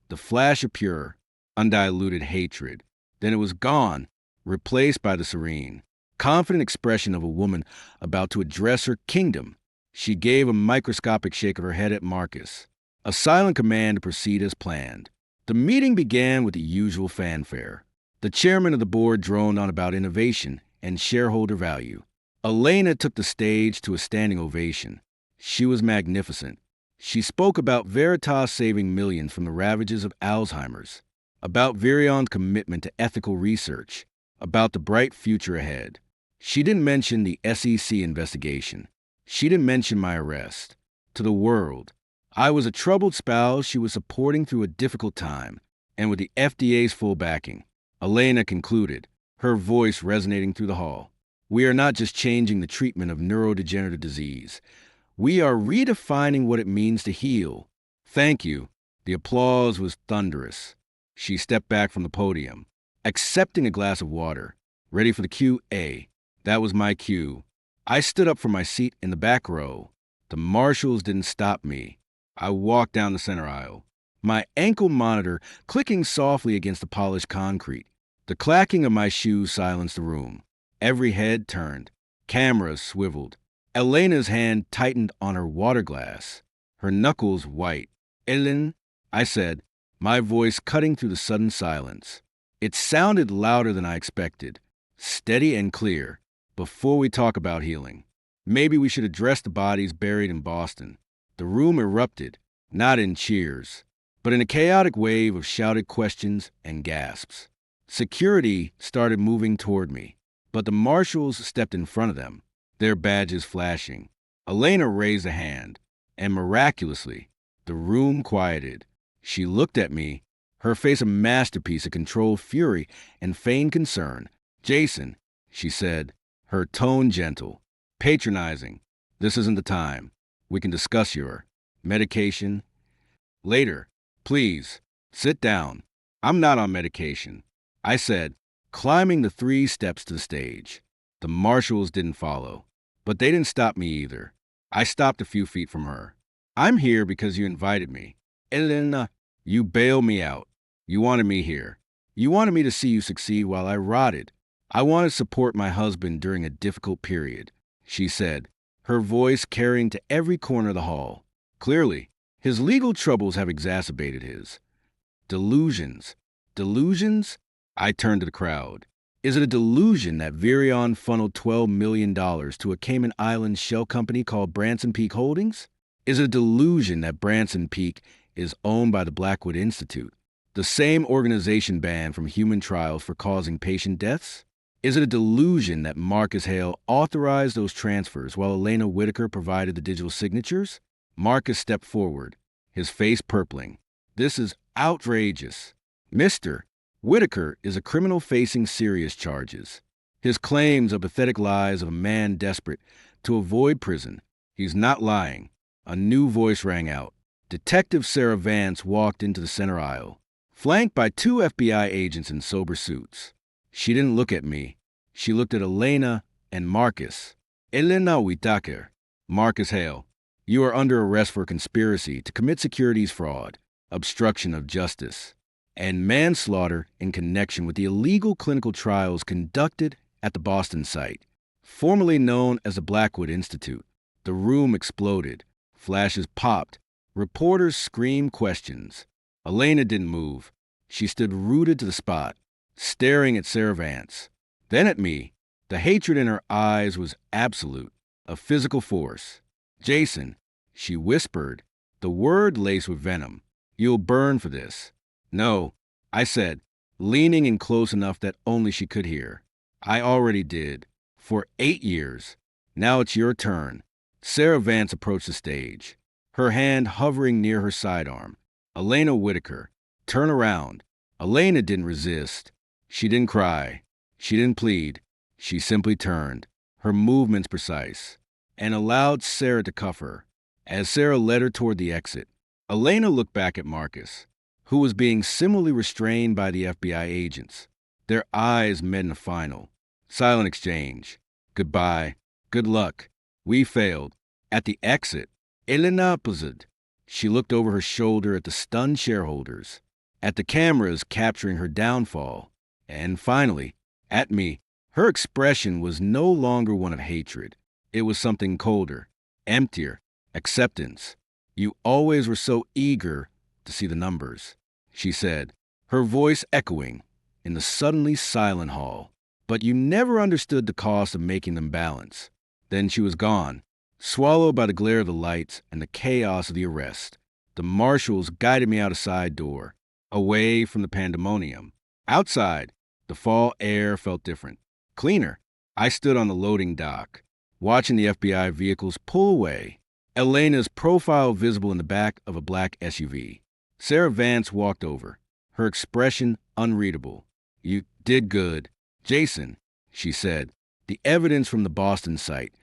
The flash of pure, undiluted hatred. Then it was gone, replaced by the serene, confident expression of a woman about to address her kingdom. She gave a microscopic shake of her head at Marcus, a silent command to proceed as planned. The meeting began with the usual fanfare. The chairman of the board droned on about innovation and shareholder value. Elena took the stage to a standing ovation. She was magnificent. She spoke about Veritas saving millions from the ravages of Alzheimer's, about Virion's commitment to ethical research, about the bright future ahead. She didn't mention the SEC investigation. She didn't mention my arrest. To the world, I was a troubled spouse she was supporting through a difficult time, and with the FDA's full backing. Elena concluded, her voice resonating through the hall. We are not just changing the treatment of neurodegenerative disease. We are redefining what it means to heal. Thank you. The applause was thunderous. She stepped back from the podium, accepting a glass of water, ready for the QA. That was my cue. I stood up from my seat in the back row. The marshals didn't stop me. I walked down the center aisle, my ankle monitor clicking softly against the polished concrete. The clacking of my shoes silenced the room. Every head turned. Cameras swiveled. Elena's hand tightened on her water glass, her knuckles white. Ellen, I said, my voice cutting through the sudden silence. It sounded louder than I expected, steady and clear. Before we talk about healing, maybe we should address the bodies buried in Boston. The room erupted, not in cheers, but in a chaotic wave of shouted questions and gasps. Security started moving toward me, but the marshals stepped in front of them, their badges flashing. Elena raised a hand, and miraculously, the room quieted. She looked at me, her face a masterpiece of controlled fury and feigned concern. Jason, she said, her tone gentle, patronizing. This isn't the time. We can discuss your medication later. Please, sit down. I'm not on medication, I said, climbing the 3 steps to the stage. The The marshals didn't follow. But they didn't stop me either. I stopped a few feet from her. I'm here because you invited me. Elena, you bailed me out. You wanted me here. You wanted me to see you succeed while I rotted. I wanted to support my husband during a difficult period, she said, her voice carrying to every corner of the hall. Clearly, his legal troubles have exacerbated his delusions. Delusions? I turned to the crowd. Is it a delusion that Virion funneled $12 million to a Cayman Islands shell company called Branson Peak Holdings? Is it a delusion that Branson Peak is owned by the Blackwood Institute, the same organization banned from human trials for causing patient deaths? Is it a delusion that Marcus Hale authorized those transfers while Elena Whitaker provided the digital signatures? Marcus stepped forward, his face purpling. This is outrageous. Mr. Whitaker is a criminal facing serious charges. His claims are pathetic lies of a man desperate to avoid prison. He's not lying. A new voice rang out. Detective Sarah Vance walked into the center aisle, flanked by two FBI agents in sober suits. She didn't look at me. She looked at Elena and Marcus. Elena Whitaker. Marcus Hale, you are under arrest for conspiracy to commit securities fraud, obstruction of justice, and manslaughter in connection with the illegal clinical trials conducted at the Boston site, formerly known as the Blackwood Institute. The room exploded. Flashes popped. Reporters screamed questions. Elena didn't move. She stood rooted to the spot, staring at Sarah Vance, then at me. The hatred in her eyes was absolute, a physical force. Jason, she whispered, the word laced with venom. You'll burn for this. No, I said, leaning in close enough that only she could hear. I already did. For 8 years. Now it's your turn. Sarah Vance approached the stage, her hand hovering near her sidearm. Elena Whitaker, turn around. Elena didn't resist. She didn't cry. She didn't plead. She simply turned, her movements precise, and allowed Sarah to cuff her. As Sarah led her toward the exit, Elena looked back at Marcus, who was being similarly restrained by the FBI agents. Their eyes met in a final, silent exchange. Goodbye. Good luck. We failed. At the exit, Elena paused. She looked over her shoulder at the stunned shareholders, at the cameras capturing her downfall, and finally, at me. Her expression was no longer one of hatred. It was something colder, emptier, acceptance. You always were so eager to see the numbers, she said, her voice echoing in the suddenly silent hall. But you never understood the cost of making them balance. Then she was gone, swallowed by the glare of the lights and the chaos of the arrest. The marshals guided me out a side door, away from the pandemonium. Outside, the fall air felt different, cleaner. I stood on the loading dock, watching the FBI vehicles pull away, Elena's profile visible in the back of a black SUV. Sarah Vance walked over, her expression unreadable. You did good. Jason, she said, the evidence from the Boston site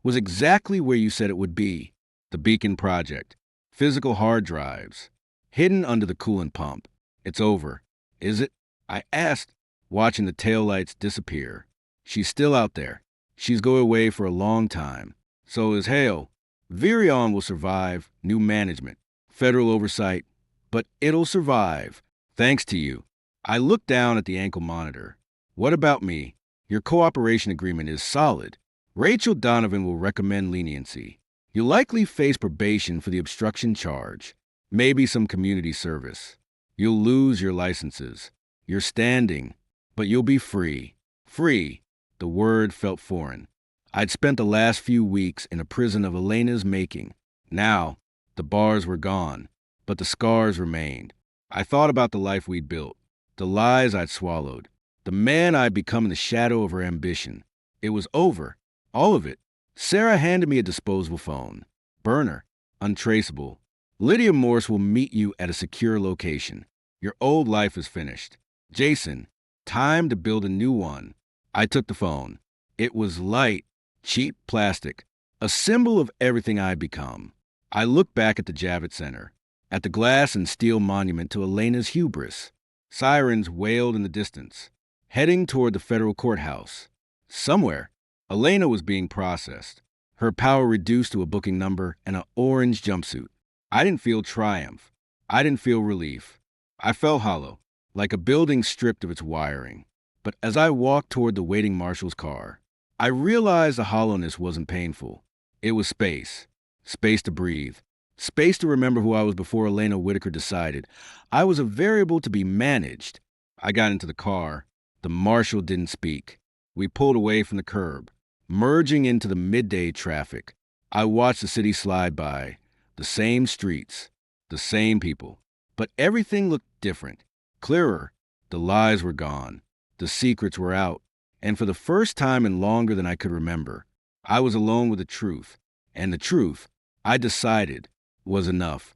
was exactly where you said it would be. The Beacon Project, physical hard drives, hidden under the coolant pump. It's over. Is it? I asked, watching the taillights disappear. She's still out there. She's going away for a long time. So is Hale. Virion will survive, new management, federal oversight, but it'll survive, thanks to you. I looked down at the ankle monitor. What about me? Your cooperation agreement is solid. Rachel Donovan will recommend leniency. You'll likely face probation for the obstruction charge, maybe some community service. You'll lose your licenses, your standing, but you'll be free. Free. The word felt foreign. I'd spent the last few weeks in a prison of Elena's making. Now, the bars were gone, but the scars remained. I thought about the life we'd built, the lies I'd swallowed, the man I'd become in the shadow of her ambition. It was over. All of it. Sarah handed me a disposable phone. Burner. Untraceable. Lydia Morse will meet you at a secure location. Your old life is finished. Jason, time to build a new one. I took the phone. It was light, cheap plastic, a symbol of everything I'd become. I looked back at the Javits Center, at the glass and steel monument to Elena's hubris. Sirens wailed in the distance, heading toward the federal courthouse. Somewhere, Elena was being processed, her power reduced to a booking number and an orange jumpsuit. I didn't feel triumph. I didn't feel relief. I felt hollow, like a building stripped of its wiring. But as I walked toward the waiting marshal's car, I realized the hollowness wasn't painful. It was space. Space to breathe. Space to remember who I was before Elena Whitaker decided. I was a variable to be managed. I got into the car. The marshal didn't speak. We pulled away from the curb, merging into the midday traffic. I watched the city slide by. The same streets, the same people. But everything looked different, clearer. The lies were gone. The secrets were out. And for the first time in longer than I could remember, I was alone with the truth. And the truth, I decided, was enough.